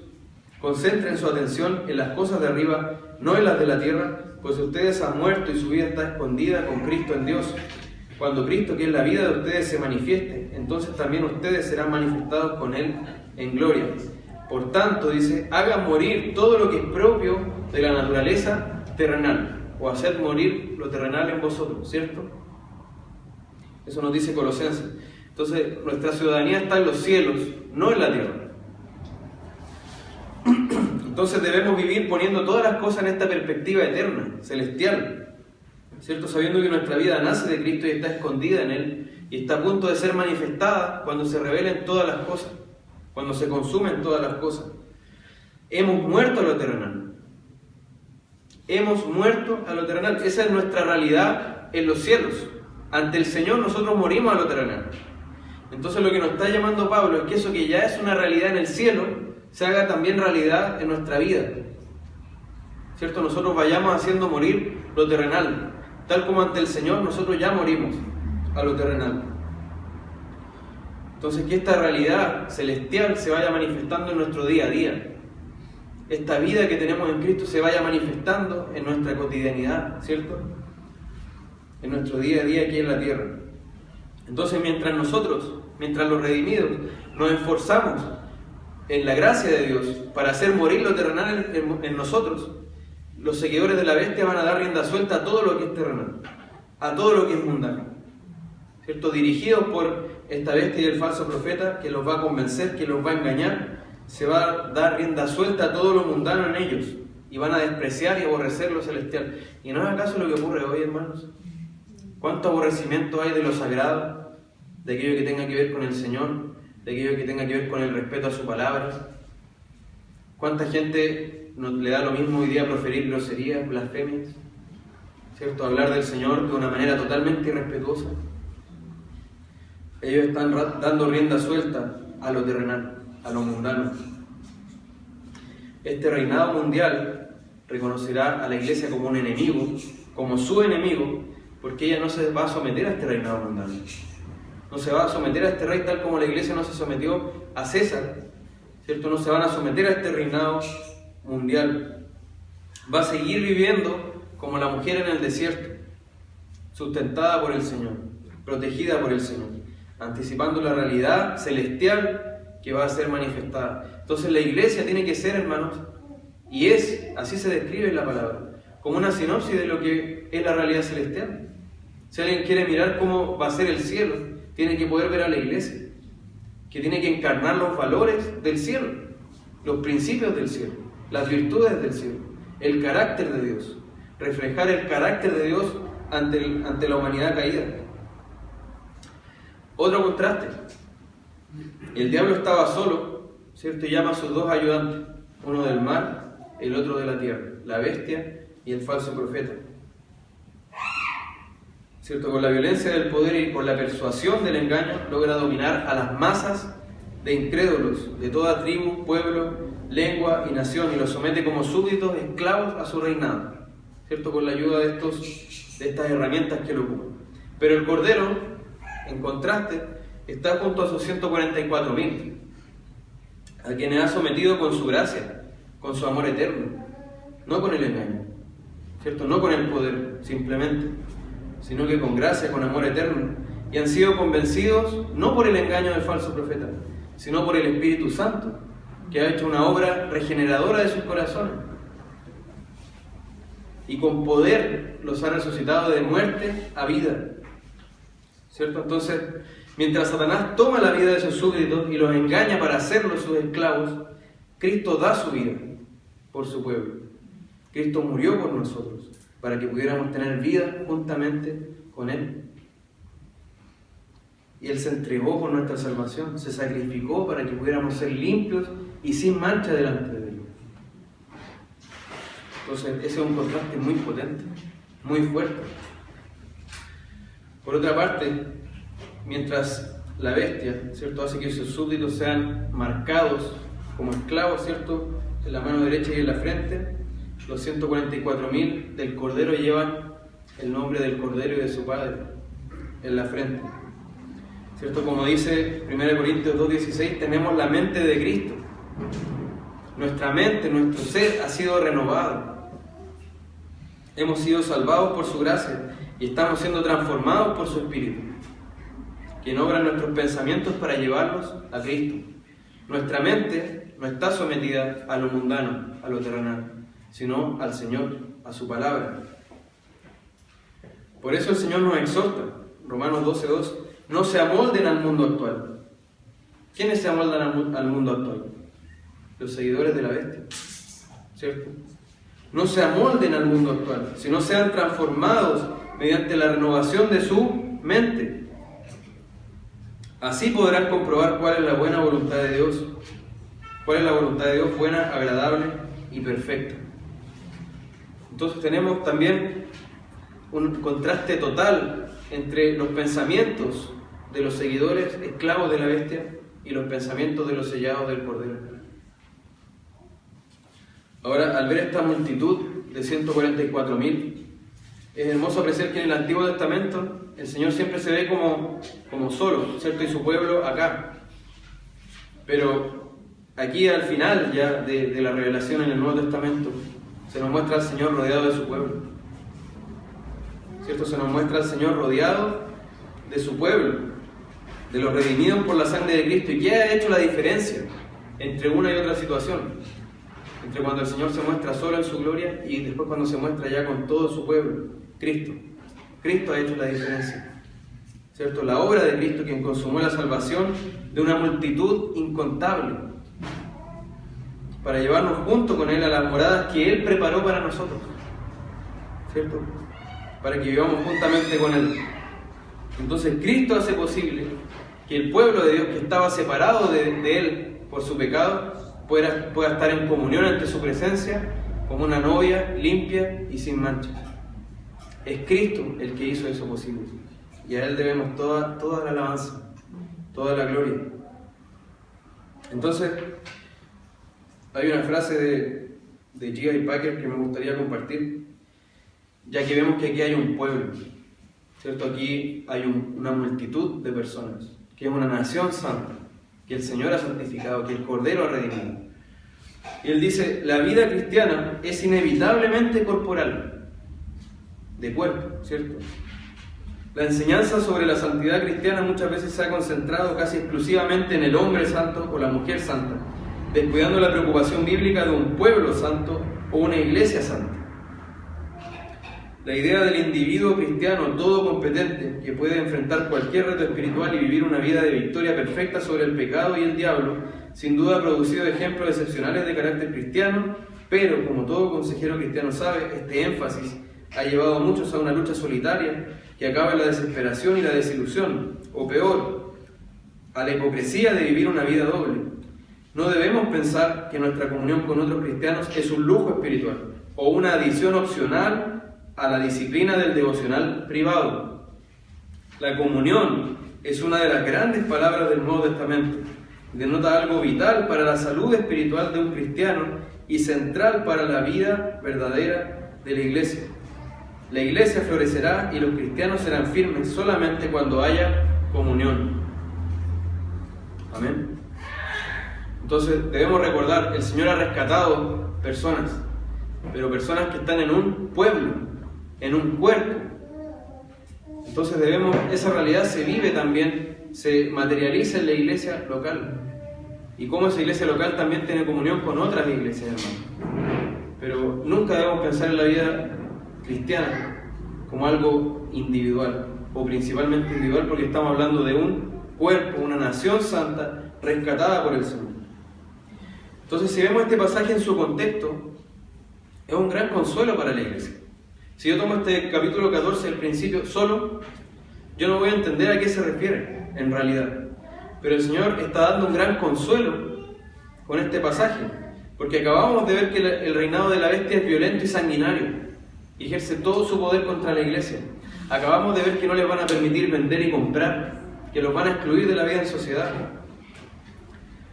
Concentren su atención en las cosas de arriba, no en las de la tierra, pues ustedes han muerto y su vida está escondida con Cristo en Dios. Cuando Cristo, que es la vida de ustedes, se manifieste, entonces también ustedes serán manifestados con Él en gloria. Por tanto, dice, hagan morir todo lo que es propio de la naturaleza terrenal, o haced morir lo terrenal en vosotros, ¿cierto? Eso nos dice Colosenses. Entonces, nuestra ciudadanía está en los cielos, no en la tierra. Entonces debemos vivir poniendo todas las cosas en esta perspectiva eterna, celestial, ¿cierto? Sabiendo que nuestra vida nace de Cristo y está escondida en Él, y está a punto de ser manifestada cuando se revelen todas las cosas, cuando se consumen todas las cosas. Hemos muerto a lo terrenal. Hemos muerto a lo terrenal. Esa es nuestra realidad en los cielos. Ante el Señor nosotros morimos a lo terrenal. Entonces lo que nos está llamando Pablo es que eso que ya es una realidad en el cielo se haga también realidad en nuestra vida, ¿cierto? Nosotros vayamos haciendo morir lo terrenal, tal como ante el Señor nosotros ya morimos a lo terrenal. Entonces que esta realidad celestial se vaya manifestando en nuestro día a día, esta vida que tenemos en Cristo se vaya manifestando en nuestra cotidianidad, ¿cierto? En nuestro día a día aquí en la tierra. Entonces mientras los redimidos nos esforzamos en la gracia de Dios para hacer morir lo terrenal en nosotros, los seguidores de la bestia van a dar rienda suelta a todo lo que es terrenal, a todo lo que es mundano, ¿cierto? Dirigidos por esta bestia y el falso profeta que los va a convencer, que los va a engañar, se va a dar rienda suelta a todo lo mundano en ellos y van a despreciar y aborrecer lo celestial. ¿Y no es acaso lo que ocurre hoy, hermanos? ¿Cuánto aborrecimiento hay de lo sagrado, de aquello que tenga que ver con el Señor, de aquello que tenga que ver con el respeto a su palabra? ¿Cuánta gente le da lo mismo hoy día proferir groserías, blasfemias, ¿cierto? Hablar del Señor de una manera totalmente irrespetuosa. Ellos están dando rienda suelta a lo terrenal, a lo mundano. Este reinado mundial reconocerá a la iglesia como un enemigo, como su enemigo, porque ella no se va a someter a este reinado mundano. No se va a someter a este rey tal como la iglesia no se sometió a César, ¿cierto? No se van a someter a este reinado mundial. Va a seguir viviendo como la mujer en el desierto, sustentada por el Señor, protegida por el Señor, anticipando la realidad celestial que va a ser manifestada. Entonces la iglesia tiene que ser, hermanos, y así se describe en la palabra, como una sinopsis de lo que es la realidad celestial. Si alguien quiere mirar cómo va a ser el cielo, tiene que poder ver a la iglesia, que tiene que encarnar los valores del cielo, los principios del cielo, las virtudes del cielo, el carácter de Dios, reflejar el carácter de Dios ante la humanidad caída. Otro contraste, El diablo estaba solo, ¿cierto? Y llama a sus dos ayudantes, uno del mar, el otro de la tierra, la bestia y el falso profeta. ¿Cierto? Con la violencia del poder y con la persuasión del engaño logra dominar a las masas de incrédulos de toda tribu, pueblo, lengua y nación, y los somete como súbditos esclavos a su reinado, ¿cierto? Con la ayuda de estas herramientas que lo ocupan. Pero el Cordero, en contraste, está junto a sus 144.000, a quienes ha sometido con su gracia, con su amor eterno, no con el engaño, ¿cierto? No con el poder, simplemente, sino que con gracia, con amor eterno, y han sido convencidos no por el engaño del falso profeta, sino por el Espíritu Santo, que ha hecho una obra regeneradora de sus corazones, y con poder los ha resucitado de muerte a vida, ¿cierto? Entonces, mientras Satanás toma la vida de sus súbditos y los engaña para hacerlos sus esclavos, Cristo da su vida por su pueblo. Cristo murió por nosotros, para que pudiéramos tener vida juntamente con Él. Y Él se entregó por nuestra salvación, se sacrificó para que pudiéramos ser limpios y sin mancha delante de Él. Entonces, ese es un contraste muy potente, muy fuerte. Por otra parte, mientras la bestia, ¿cierto?, hace que sus súbditos sean marcados como esclavos, ¿cierto?, en la mano derecha y en la frente, los 144.000 del Cordero llevan el nombre del Cordero y de su Padre en la frente, ¿cierto? Como dice 1 Corintios 2:16, tenemos la mente de Cristo. Nuestra mente, nuestro ser ha sido renovado. Hemos sido salvados por su gracia y estamos siendo transformados por su Espíritu, quien obra en nuestros pensamientos para llevarlos a Cristo. Nuestra mente no está sometida a lo mundano, a lo terrenal, sino al Señor, a su palabra. Por eso el Señor nos exhorta, Romanos 12:2, no se amolden al mundo actual. ¿Quiénes se amoldan al mundo actual? Los seguidores de la bestia, ¿cierto? No se amolden al mundo actual, sino sean transformados mediante la renovación de su mente. Así podrán comprobar cuál es la buena voluntad de Dios, cuál es la voluntad de Dios buena, agradable y perfecta. Entonces tenemos también un contraste total entre los pensamientos de los seguidores esclavos de la bestia y los pensamientos de los sellados del Cordero. Ahora, al ver esta multitud de 144.000, es hermoso apreciar que en el Antiguo Testamento el Señor siempre se ve como solo, ¿cierto? Y su pueblo acá. Pero aquí al final ya de la revelación en el Nuevo Testamento se nos muestra al Señor rodeado de su pueblo, ¿cierto? Se nos muestra al Señor rodeado de su pueblo, de los redimidos por la sangre de Cristo. ¿Y qué ha hecho la diferencia entre una y otra situación? Entre cuando el Señor se muestra solo en su gloria y después cuando se muestra ya con todo su pueblo, Cristo. Cristo ha hecho la diferencia, ¿cierto? La obra de Cristo, quien consumó la salvación de una multitud incontable, para llevarnos junto con Él a las moradas que Él preparó para nosotros, ¿cierto? Para que vivamos juntamente con Él. Entonces Cristo hace posible que el pueblo de Dios, que estaba separado de Él por su pecado, pueda estar en comunión ante su presencia como una novia limpia y sin mancha. Es Cristo el que hizo eso posible, y a Él debemos toda la alabanza, toda la gloria. Entonces, hay una frase de G.I. Packer que me gustaría compartir, ya que vemos que aquí hay un pueblo, ¿cierto? Aquí hay una multitud de personas, que es una nación santa, que el Señor ha santificado, que el Cordero ha redimido. Y él dice, la vida cristiana es inevitablemente corporal, de cuerpo, ¿cierto? La enseñanza sobre la santidad cristiana muchas veces se ha concentrado casi exclusivamente en el hombre santo o la mujer santa, descuidando la preocupación bíblica de un pueblo santo o una iglesia santa. La idea del individuo cristiano todo competente que puede enfrentar cualquier reto espiritual y vivir una vida de victoria perfecta sobre el pecado y el diablo, sin duda ha producido ejemplos excepcionales de carácter cristiano, pero como todo consejero cristiano sabe, este énfasis ha llevado a muchos a una lucha solitaria que acaba en la desesperación y la desilusión, o peor, a la hipocresía de vivir una vida doble. No debemos pensar que nuestra comunión con otros cristianos es un lujo espiritual o una adición opcional a la disciplina del devocional privado. La comunión es una de las grandes palabras del Nuevo Testamento. Denota algo vital para la salud espiritual de un cristiano y central para la vida verdadera de la iglesia. La iglesia florecerá y los cristianos serán firmes solamente cuando haya comunión. Amén. Entonces debemos recordar, el Señor ha rescatado personas, pero personas que están en un pueblo, en un cuerpo. Entonces esa realidad se vive también, se materializa en la iglesia local. Y como esa iglesia local también tiene comunión con otras iglesias, hermanos. Pero nunca debemos pensar en la vida cristiana como algo individual, o principalmente individual, porque estamos hablando de un cuerpo, una nación santa, rescatada por el Señor. Entonces, si vemos este pasaje en su contexto, es un gran consuelo para la iglesia. Si yo tomo este capítulo 14 del principio solo, yo no voy a entender a qué se refiere en realidad. Pero el Señor está dando un gran consuelo con este pasaje, porque acabamos de ver que el reinado de la bestia es violento y sanguinario, y ejerce todo su poder contra la iglesia. Acabamos de ver que no les van a permitir vender y comprar, que los van a excluir de la vida en sociedad,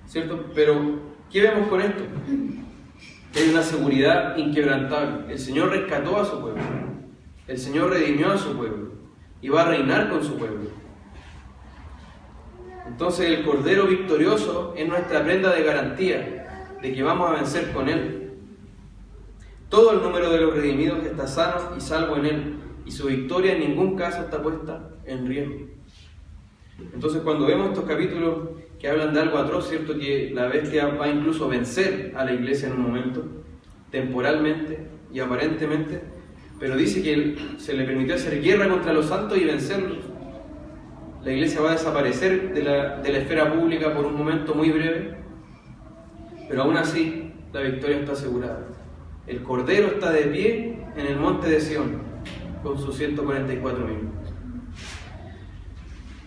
¿cierto? Pero, ¿qué vemos con esto? Que hay una seguridad inquebrantable. El Señor rescató a su pueblo, el Señor redimió a su pueblo, y va a reinar con su pueblo. Entonces el Cordero victorioso es nuestra prenda de garantía de que vamos a vencer con Él. Todo el número de los redimidos está sano y salvo en Él, y su victoria en ningún caso está puesta en riesgo. Entonces, cuando vemos estos capítulos que hablan de algo atroz, cierto, que la bestia va incluso a vencer a la iglesia en un momento, temporalmente y aparentemente, pero dice que se le permitió hacer guerra contra los santos y vencerlos. La iglesia va a desaparecer de la esfera pública por un momento muy breve, pero aún así la victoria está asegurada. El Cordero está de pie en el monte de Sión con sus 144.000.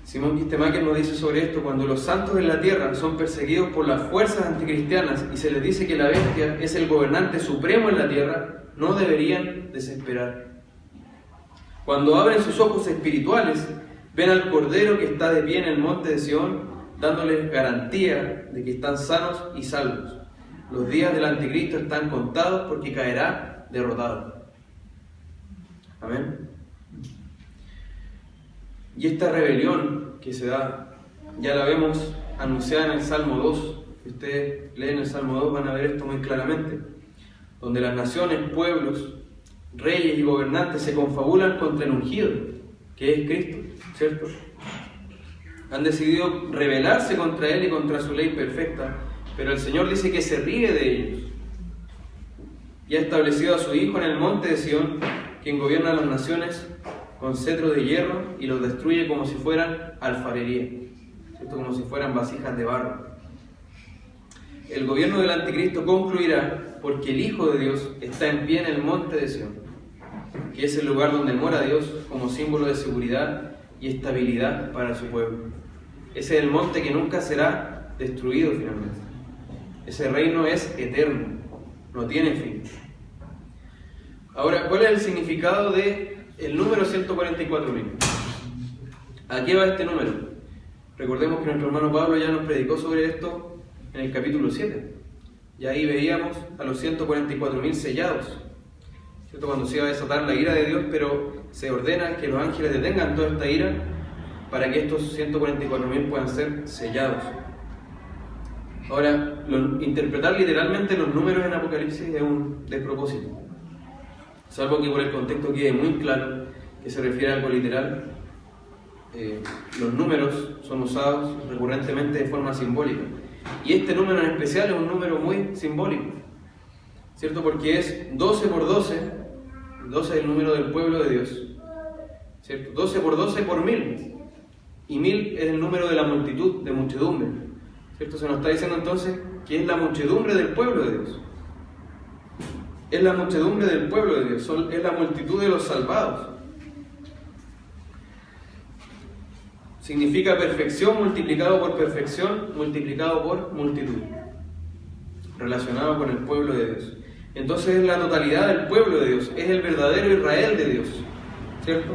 Simón Kistemaker nos dice sobre esto: cuando los santos en la tierra son perseguidos por las fuerzas anticristianas y se les dice que la bestia es el gobernante supremo en la tierra, no deberían desesperar. Cuando abren sus ojos espirituales, ven al Cordero que está de pie en el monte de Sión, dándoles garantía de que están sanos y salvos. Los días del anticristo están contados porque caerá derrotado. Amén. Y esta rebelión que se da, ya la vemos anunciada en el Salmo 2. Si ustedes leen el Salmo 2 van a ver esto muy claramente, donde las naciones, pueblos, reyes y gobernantes se confabulan contra el ungido, que es Cristo, ¿cierto? Han decidido rebelarse contra Él y contra su ley perfecta, pero el Señor dice que se ríe de ellos. Y ha establecido a su Hijo en el monte de Sión, quien gobierna las naciones con cetro de hierro y los destruye como si fueran alfarería, ¿cierto? Como si fueran vasijas de barro. El gobierno del anticristo concluirá porque el Hijo de Dios está en pie en el monte de Sión, que es el lugar donde mora Dios como símbolo de seguridad y estabilidad para su pueblo. Ese es el monte que nunca será destruido finalmente. Ese reino es eterno, no tiene fin. Ahora, ¿cuál es el significado de el número 144.000? ¿A qué va este número? Recordemos que nuestro hermano Pablo ya nos predicó sobre esto en el capítulo 7. Y ahí veíamos a los 144.000 sellados, ¿cierto? Cuando se iba a desatar la ira de Dios, pero se ordena que los ángeles detengan toda esta ira para que estos 144.000 puedan ser sellados. Ahora, interpretar literalmente los números en Apocalipsis es un despropósito, salvo que por el contexto quede muy claro que se refiere a algo literal. Los números son usados recurrentemente de forma simbólica, y este número en especial es un número muy simbólico, ¿cierto? Porque es 12 por 12, 12 es el número del pueblo de Dios, ¿cierto? 12 por 12 por 1000, y 1000 es el número de la multitud, de muchedumbre, ¿cierto? Se nos está diciendo entonces que es la muchedumbre del pueblo de Dios. Es la muchedumbre del pueblo de Dios, es la multitud de los salvados. significa perfección multiplicado por perfección, multiplicado por multitud, relacionado con el pueblo de Dios. Entonces es la totalidad del pueblo de Dios, es el verdadero Israel de Dios, ¿cierto?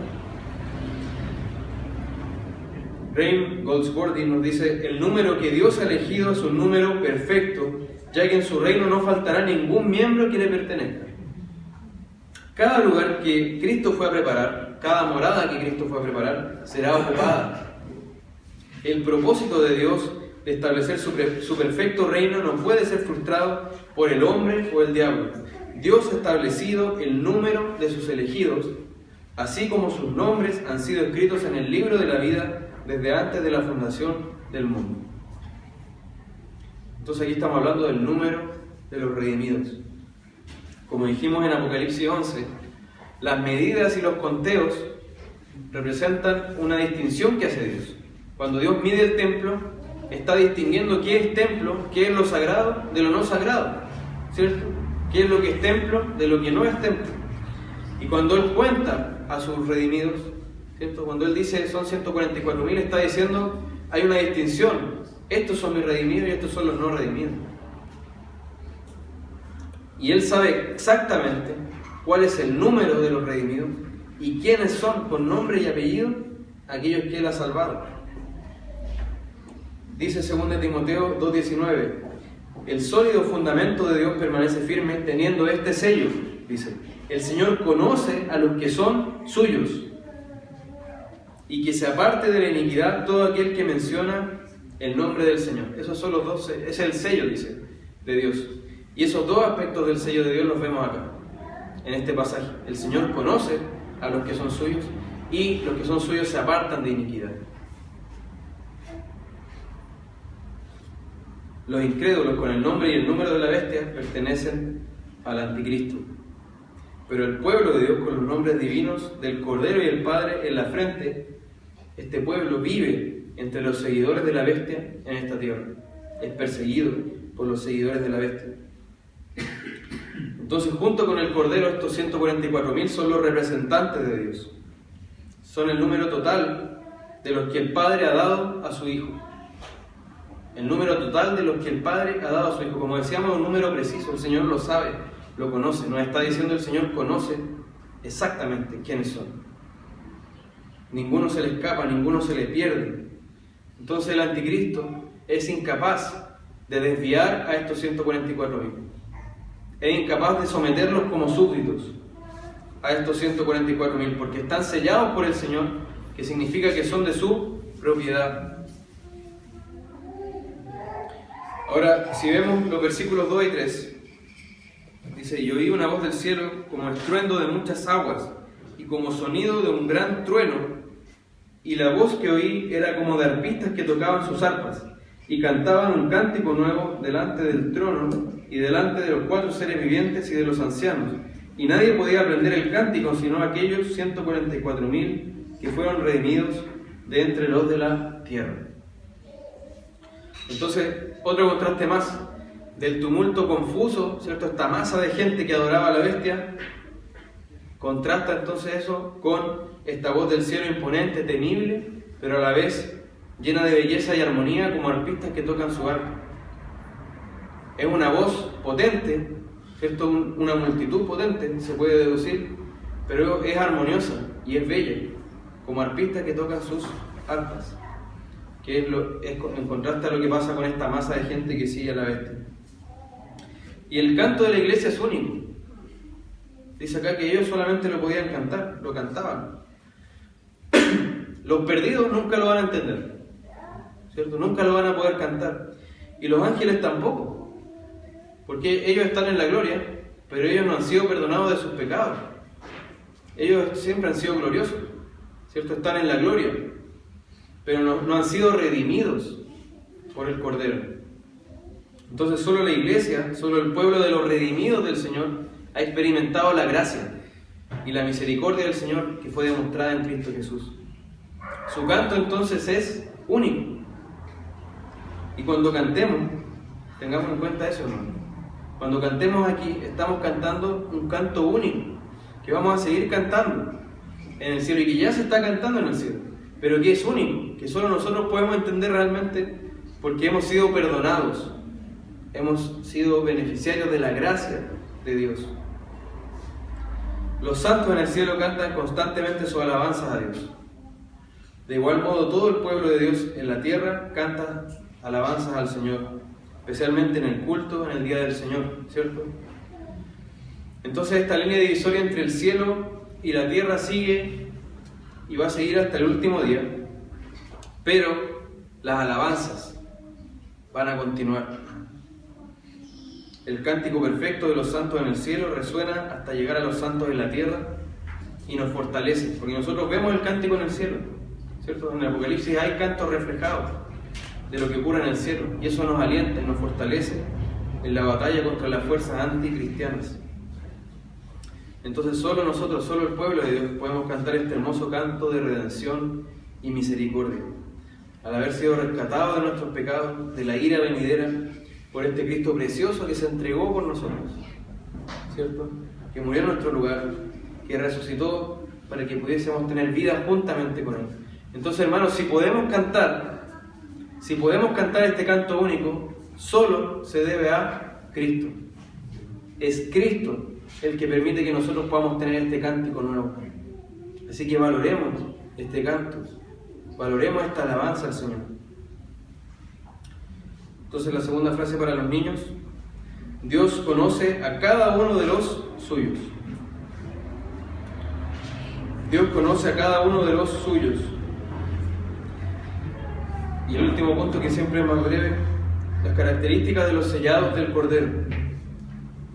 Rain Goldsworthy nos dice: el número que Dios ha elegido es un número perfecto, ya que en su reino no faltará ningún miembro que le pertenezca. Cada lugar que Cristo fue a preparar, cada morada que Cristo fue a preparar, será ocupada. El propósito de Dios de establecer su perfecto reino no puede ser frustrado por el hombre o el diablo. Dios ha establecido el número de sus elegidos, así como sus nombres han sido escritos en el libro de la vida desde antes de la fundación del mundo. Entonces aquí estamos hablando del número de los redimidos. Como dijimos en Apocalipsis 11, las medidas y los conteos representan una distinción que hace Dios. Cuando Dios mide el templo, está distinguiendo qué es templo, qué es lo sagrado de lo no sagrado, ¿cierto? Qué es lo que es templo de lo que no es templo. Y cuando Él cuenta a sus redimidos, ¿cierto? Cuando Él dice son 144.000, está diciendo hay una distinción. Estos son mis redimidos y estos son los no redimidos. Y Él sabe exactamente cuál es el número de los redimidos y quiénes son con nombre y apellido aquellos que Él ha salvado. Dice 2 Timoteo 2:19: el sólido fundamento de Dios permanece firme teniendo este sello. Dice: el Señor conoce a los que son suyos, y que se aparte de la iniquidad todo aquel que menciona el nombre del Señor. Esos son los dos, es el sello, dice, de Dios. Y esos dos aspectos del sello de Dios los vemos acá, en este pasaje. El Señor conoce a los que son suyos, y los que son suyos se apartan de iniquidad. Los incrédulos con el nombre y el número de la bestia pertenecen al anticristo. Pero el pueblo de Dios con los nombres divinos del Cordero y el Padre en la frente, este pueblo vive entre los seguidores de la bestia en esta tierra. Es perseguido por los seguidores de la bestia. Entonces, junto con el Cordero, estos 144.000 son los representantes de Dios. Son el número total de los que el Padre ha dado a su Hijo. El número total de los que el Padre ha dado a su Hijo. Como decíamos, un número preciso. El Señor lo sabe, lo conoce. Nos está diciendo el Señor conoce exactamente quiénes son. Ninguno se le escapa, ninguno se le pierde. Entonces el anticristo es incapaz de desviar a estos 144.000. Es incapaz de someterlos como súbditos a estos 144.000, porque están sellados por el Señor, que significa que son de su propiedad. Ahora, si vemos los versículos 2 y 3, dice: y oí una voz del cielo como estruendo de muchas aguas y como sonido de un gran trueno, y la voz que oí era como de arpistas que tocaban sus arpas y cantaban un cántico nuevo delante del trono y delante de los 4 seres vivientes y de los ancianos, y nadie podía aprender el cántico sino aquellos 144.000 que fueron redimidos de entre los de la tierra. Entonces, otro contraste más del tumulto confuso, ¿cierto? Esta masa de gente que adoraba a la bestia, contrasta entonces eso con esta voz del cielo imponente, temible, pero a la vez llena de belleza y armonía, como arpistas que tocan su arpa. Es una voz potente, ¿cierto? Una multitud potente, se puede deducir, pero es armoniosa y es bella, como arpistas que tocan sus arpas, que es en contraste a lo que pasa con esta masa de gente que sigue a la bestia. Y el canto de la iglesia es único. Dice acá que ellos solamente lo podían cantar, lo cantaban. Los perdidos nunca lo van a entender, ¿cierto? Nunca lo van a poder cantar. Y los ángeles tampoco, porque ellos están en la gloria, pero ellos no han sido perdonados de sus pecados. Ellos siempre han sido gloriosos, ¿cierto? Están en la gloria, pero no han sido redimidos por el Cordero. Entonces solo la iglesia, solo el pueblo de los redimidos del Señor ha experimentado la gracia y la misericordia del Señor que fue demostrada en Cristo Jesús. Su canto entonces es único. Y cuando cantemos, tengamos en cuenta eso, hermano. Cuando cantemos aquí, estamos cantando un canto único, que vamos a seguir cantando en el cielo y que ya se está cantando en el cielo. pero que es único, que solo nosotros podemos entender realmente porque hemos sido perdonados, hemos sido beneficiarios de la gracia de Dios. Los santos en el cielo cantan constantemente sus alabanzas a Dios. De igual modo, todo el pueblo de Dios en la tierra canta alabanzas al Señor, especialmente en el culto, en el día del Señor, ¿cierto? Entonces esta línea divisoria entre el cielo y la tierra sigue y va a seguir hasta el último día, pero las alabanzas van a continuar. El cántico perfecto de los santos en el cielo resuena hasta llegar a los santos en la tierra y nos fortalece, porque nosotros vemos el cántico en el cielo, ¿cierto? En el Apocalipsis hay cantos reflejados de lo que ocurre en el cielo, y eso nos alienta y nos fortalece en la batalla contra las fuerzas anticristianas. Entonces solo nosotros, solo el pueblo de Dios podemos cantar este hermoso canto de redención y misericordia, al haber sido rescatados de nuestros pecados, de la ira venidera, por este Cristo precioso que se entregó por nosotros, ¿cierto? Que murió en nuestro lugar, que resucitó para que pudiésemos tener vida juntamente con Él. Entonces, hermanos, si podemos cantar este canto único, solo se debe a Cristo. Es Cristo el que permite que nosotros podamos tener este cántico nuevo. Así que valoremos este canto, valoremos esta alabanza al Señor. Entonces la segunda frase para los niños: Dios conoce a cada uno de los suyos. Dios conoce a cada uno de los suyos. Y el último punto, que siempre es más breve, las características de los sellados del Cordero.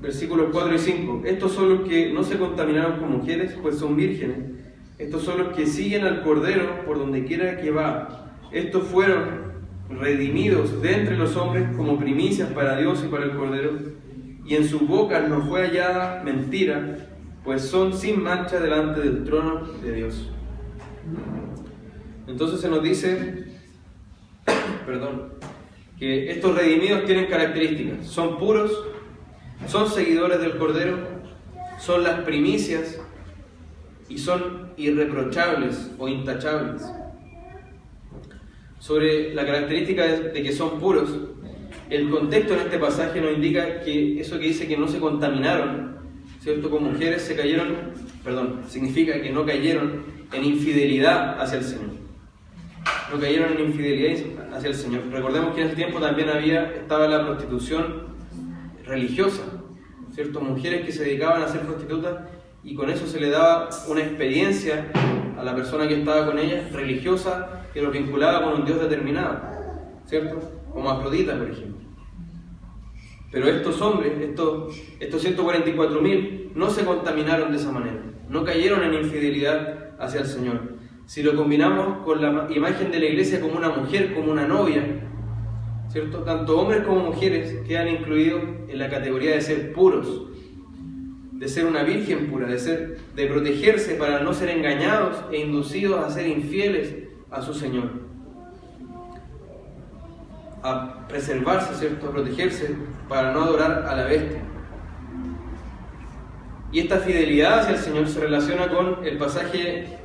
Versículos 4 y 5. Estos son los que no se contaminaron con mujeres, pues son vírgenes. Estos son los que siguen al Cordero por donde quiera que va. Estos fueron redimidos de entre los hombres como primicias para Dios y para el Cordero, y en sus bocas no fue hallada mentira, pues son sin mancha delante del trono de Dios. Entonces se nos dice que estos redimidos tienen características: son puros, son seguidores del Cordero, son las primicias y son irreprochables o intachables. Sobre la característica de que son puros, el contexto en este pasaje nos indica que eso que dice que no se contaminaron, ¿cierto?, con mujeres, significa que no cayeron en infidelidad hacia el Señor. No cayeron en infidelidad hacia el Señor. Recordemos que en ese tiempo también estaba la prostitución religiosa, ¿cierto? Mujeres que se dedicaban a ser prostitutas, y con eso se le daba una experiencia a la persona que estaba con ella, religiosa, que los vinculaba con un Dios determinado, ¿cierto? Como Afrodita, por ejemplo. Pero estos hombres, estos 144.000, no se contaminaron de esa manera, no cayeron en infidelidad hacia el Señor. Si lo combinamos con la imagen de la iglesia como una mujer, como una novia, ¿cierto? Tanto hombres como mujeres quedan incluidos en la categoría de ser puros, de ser una virgen pura, de protegerse para no ser engañados e inducidos a ser infieles a su Señor, a preservarse, ¿cierto?, a protegerse para no adorar a la bestia. Y esta fidelidad hacia el Señor se relaciona con el pasaje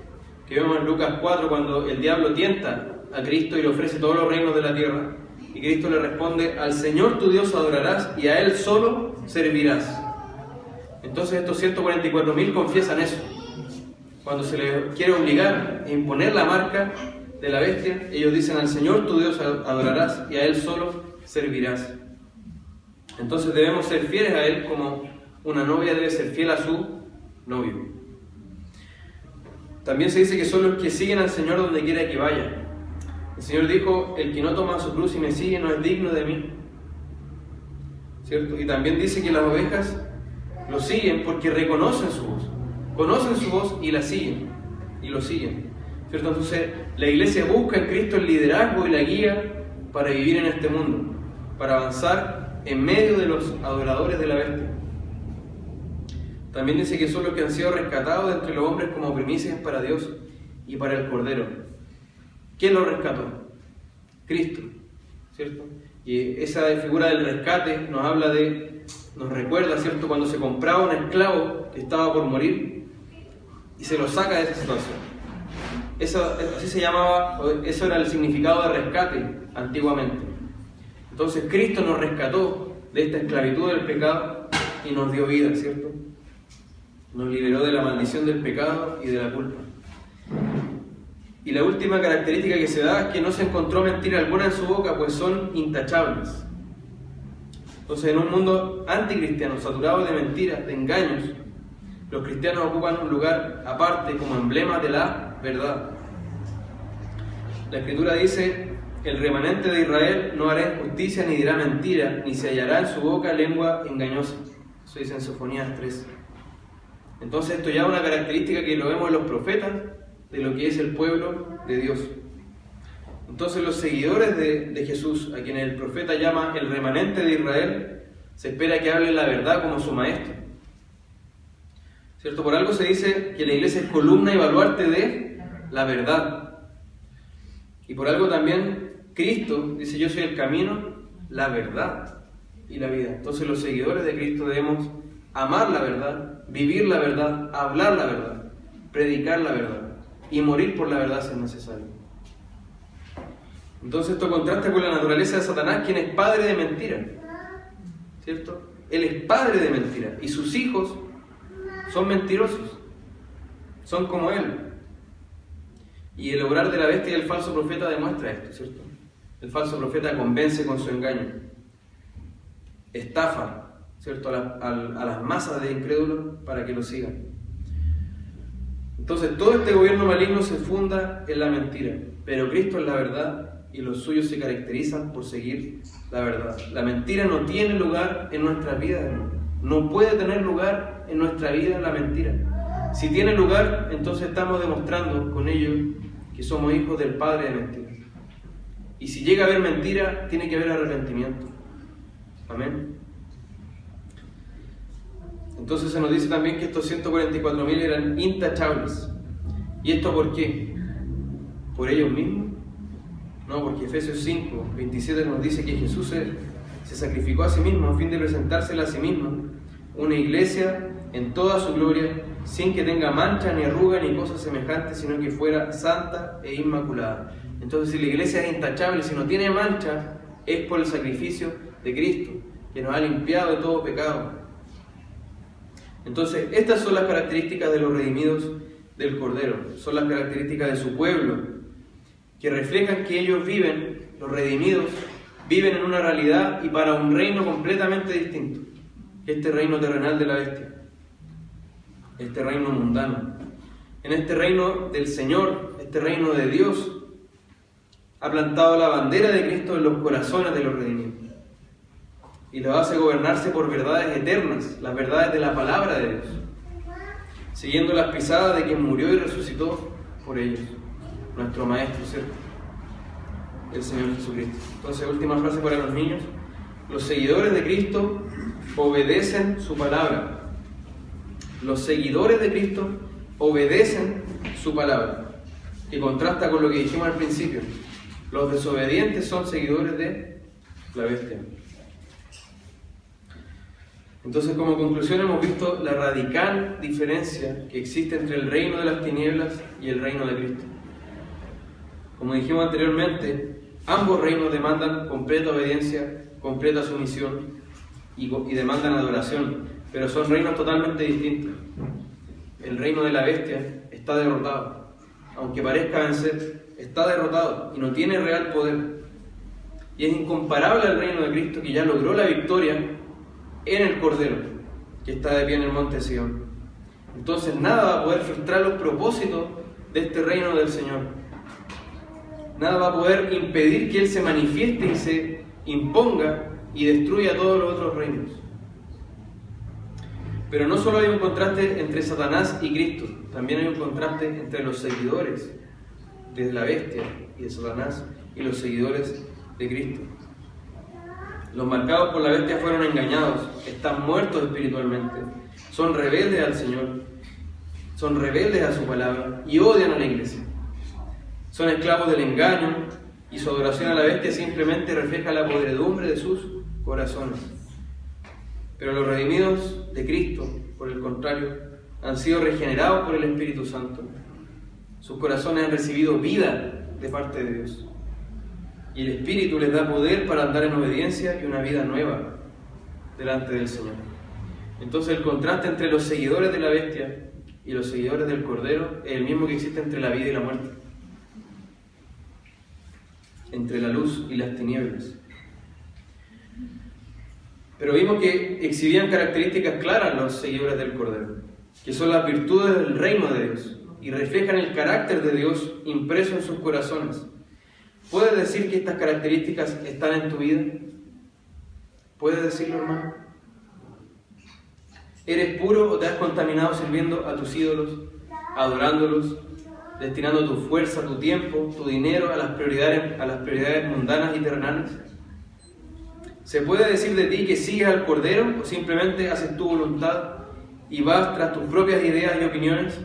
que vemos en Lucas 4, cuando el diablo tienta a Cristo y le ofrece todos los reinos de la tierra, y Cristo le responde: al Señor tu Dios adorarás y a Él solo servirás. Entonces estos 144.000 confiesan eso. Cuando se les quiere obligar a imponer la marca de la bestia, ellos dicen: al Señor tu Dios adorarás y a Él solo servirás. Entonces debemos ser fieles a Él como una novia debe ser fiel a su novio. También se dice que son los que siguen al Señor donde quiera que vaya. El Señor dijo: el que no toma su cruz y me sigue no es digno de mí, ¿cierto? Y también dice que las ovejas lo siguen porque reconocen su voz y la siguen, y lo siguen, ¿cierto? Entonces la iglesia busca en Cristo el liderazgo y la guía para vivir en este mundo, para avanzar en medio de los adoradores de la bestia. También dice que son los que han sido rescatados de entre los hombres como primicias para Dios y para el Cordero. ¿Quién los rescató? Cristo, ¿cierto? Y esa figura del rescate nos recuerda, ¿cierto?, cuando se compraba un esclavo que estaba por morir y se lo saca de esa situación. así se llamaba, eso era el significado de rescate antiguamente. Entonces Cristo nos rescató de esta esclavitud del pecado y nos dio vida, ¿cierto? Nos liberó de la maldición del pecado y de la culpa. Y la última característica que se da es que no se encontró mentira alguna en su boca, pues son intachables. Entonces, en un mundo anticristiano, saturado de mentiras, de engaños, los cristianos ocupan un lugar aparte como emblema de la verdad. La Escritura dice: el remanente de Israel no hará injusticia ni dirá mentira, ni se hallará en su boca lengua engañosa. Eso dice en Sofonías 3. Entonces esto ya es una característica que lo vemos en los profetas de lo que es el pueblo de Dios. Entonces los seguidores de Jesús, a quienes el profeta llama el remanente de Israel, se espera que hablen la verdad como su maestro, ¿cierto? Por algo se dice que la iglesia es columna y baluarte de la verdad. Y por algo también Cristo dice: yo soy el camino, la verdad y la vida. Entonces los seguidores de Cristo debemos amar la verdad, vivir la verdad, hablar la verdad, predicar la verdad y morir por la verdad si es necesario. Entonces esto contrasta con la naturaleza de Satanás, quien es padre de mentira, ¿cierto? Él es padre de mentira y sus hijos son mentirosos, son como él. Y el obrar de la bestia y el falso profeta demuestra esto, ¿cierto? El falso profeta convence con su engaño, estafa, ¿cierto?, a las masas de incrédulos para que lo sigan. Entonces todo este gobierno maligno se funda en la mentira, pero Cristo es la verdad y los suyos se caracterizan por seguir la verdad. La mentira no tiene lugar en nuestra vida, hermano. No puede tener lugar en nuestra vida la mentira. Si tiene lugar, entonces estamos demostrando con ello que somos hijos del padre de mentira. Y si llega a haber mentira, tiene que haber arrepentimiento. Amén. Entonces se nos dice también que estos 144.000 eran intachables. ¿Y esto por qué? ¿Por ellos mismos? No, porque Efesios 5, 27 nos dice que Jesús se sacrificó a sí mismo a fin de presentársela a sí mismo, una iglesia en toda su gloria, sin que tenga mancha, ni arruga, ni cosa semejante, sino que fuera santa e inmaculada. Entonces, si la iglesia es intachable, si no tiene mancha, es por el sacrificio de Cristo, que nos ha limpiado de todo pecado. Entonces, estas son las características de los redimidos del Cordero, son las características de su pueblo, que reflejan que ellos viven, los redimidos, viven en una realidad y para un reino completamente distinto, este reino terrenal de la bestia, este reino mundano. En este reino del Señor, este reino de Dios, ha plantado la bandera de Cristo en los corazones de los redimidos y los hace gobernarse por verdades eternas, las verdades de la palabra de Dios, siguiendo las pisadas de quien murió y resucitó por ellos, nuestro Maestro, ¿cierto?, el Señor Jesucristo. Entonces, última frase para los niños: los seguidores de Cristo obedecen su palabra. Los seguidores de Cristo obedecen su palabra, que contrasta con lo que dijimos al principio. Los desobedientes son seguidores de la bestia. Entonces, como conclusión, hemos visto la radical diferencia que existe entre el reino de las tinieblas y el reino de Cristo. Como dijimos anteriormente, ambos reinos demandan completa obediencia, completa sumisión y demandan adoración, pero son reinos totalmente distintos. El reino de la bestia está derrotado. Aunque parezca vencer, está derrotado y no tiene real poder. Y es incomparable al reino de Cristo, que ya logró la victoria en el Cordero, que está de pie en el monte Sion. Entonces nada va a poder frustrar los propósitos de este reino del Señor. Nada va a poder impedir que Él se manifieste y se imponga y destruya todos los otros reinos. Pero no solo hay un contraste entre Satanás y Cristo, también hay un contraste entre los seguidores de la bestia y de Satanás y los seguidores de Cristo. Los marcados por la bestia fueron engañados, están muertos espiritualmente, son rebeldes al Señor, son rebeldes a su palabra y odian a la iglesia. Son esclavos del engaño y su adoración a la bestia simplemente refleja la podredumbre de sus corazones. Pero los redimidos de Cristo, por el contrario, han sido regenerados por el Espíritu Santo Sus corazones han recibido vida de parte de Dios. Y el Espíritu les da poder para andar en obediencia y una vida nueva delante del Señor. Entonces el contraste entre los seguidores de la bestia y los seguidores del Cordero es el mismo que existe entre la vida y la muerte, entre la luz y las tinieblas. Pero vimos que exhibían características claras los seguidores del Cordero, que son las virtudes del reino de Dios y reflejan el carácter de Dios impreso en sus corazones. ¿Puedes decir que estas características están en tu vida? ¿Puedes decirlo, hermano? ¿Eres puro o te has contaminado sirviendo a tus ídolos, adorándolos, destinando tu fuerza, tu tiempo, tu dinero a las prioridades mundanas y terrenales? ¿Se puede decir de ti que sigues al Cordero o simplemente haces tu voluntad y vas tras tus propias ideas y opiniones?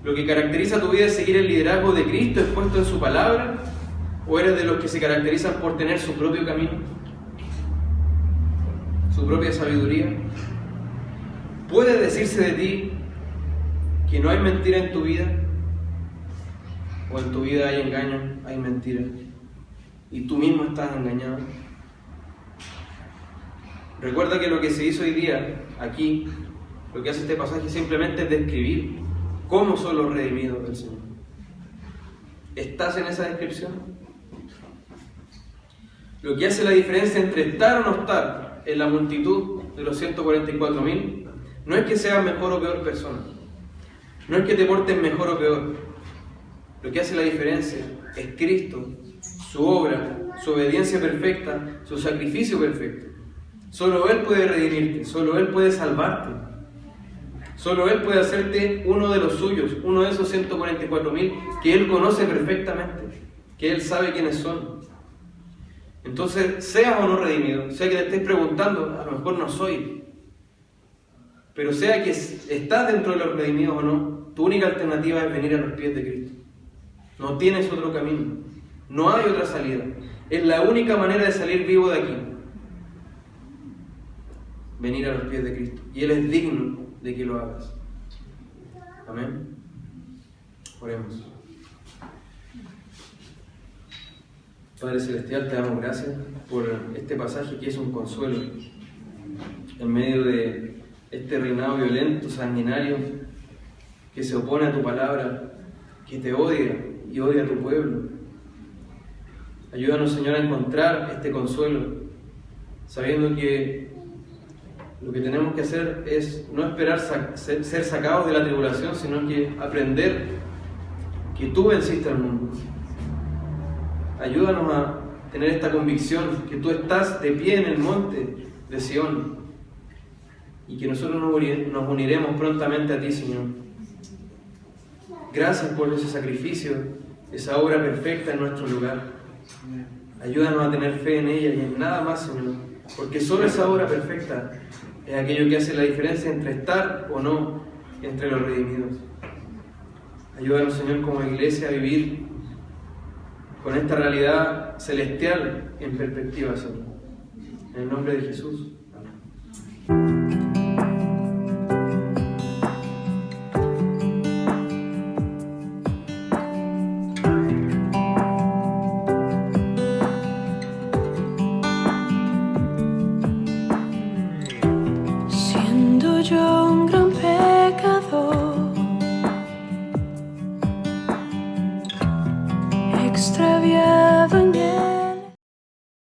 ¿Lo que caracteriza tu vida es seguir el liderazgo de Cristo expuesto en su palabra? ¿O eres de los que se caracterizan por tener su propio camino, su propia sabiduría? ¿Puede decirse de ti que no hay mentira en tu vida? ¿O en tu vida hay engaño, hay mentira? Y tú mismo estás engañado. Recuerda que lo que se hizo hoy día, aquí, lo que hace este pasaje simplemente es describir cómo son los redimidos del Señor. ¿Estás en esa descripción? Lo que hace la diferencia entre estar o no estar en la multitud de los 144.000 no es que seas mejor o peor persona, no es que te portes mejor o peor. Lo que hace la diferencia es Cristo, su obra, su obediencia perfecta, su sacrificio perfecto. Solo Él puede redimirte, solo Él puede salvarte, solo Él puede hacerte uno de los suyos, uno de esos 144.000 que Él conoce perfectamente, que Él sabe quiénes son. Entonces, seas o no redimido, sea que te estés preguntando, a lo mejor no soy, pero sea que estás dentro de los redimidos o no, tu única alternativa es venir a los pies de Cristo. No tienes otro camino, no hay otra salida. Es la única manera de salir vivo de aquí. Venir a los pies de Cristo. Y Él es digno de que lo hagas. Amén. Oremos. Padre Celestial, te damos gracias por este pasaje que es un consuelo en medio de este reinado violento, sanguinario, que se opone a tu palabra, que te odia y odia a tu pueblo. Ayúdanos, Señor, a encontrar este consuelo, sabiendo que lo que tenemos que hacer es no esperar ser sacados de la tribulación, sino que aprender que tú venciste al mundo. Ayúdanos a tener esta convicción que tú estás de pie en el monte de Sión y que nosotros nos uniremos prontamente a ti, Señor. Gracias por ese sacrificio, esa obra perfecta en nuestro lugar. Ayúdanos a tener fe en ella y en nada más, Señor, porque solo esa obra perfecta es aquello que hace la diferencia entre estar o no entre los redimidos. Ayúdanos, Señor, como iglesia a vivir con esta realidad celestial en perspectiva, Señor. En el nombre de Jesús.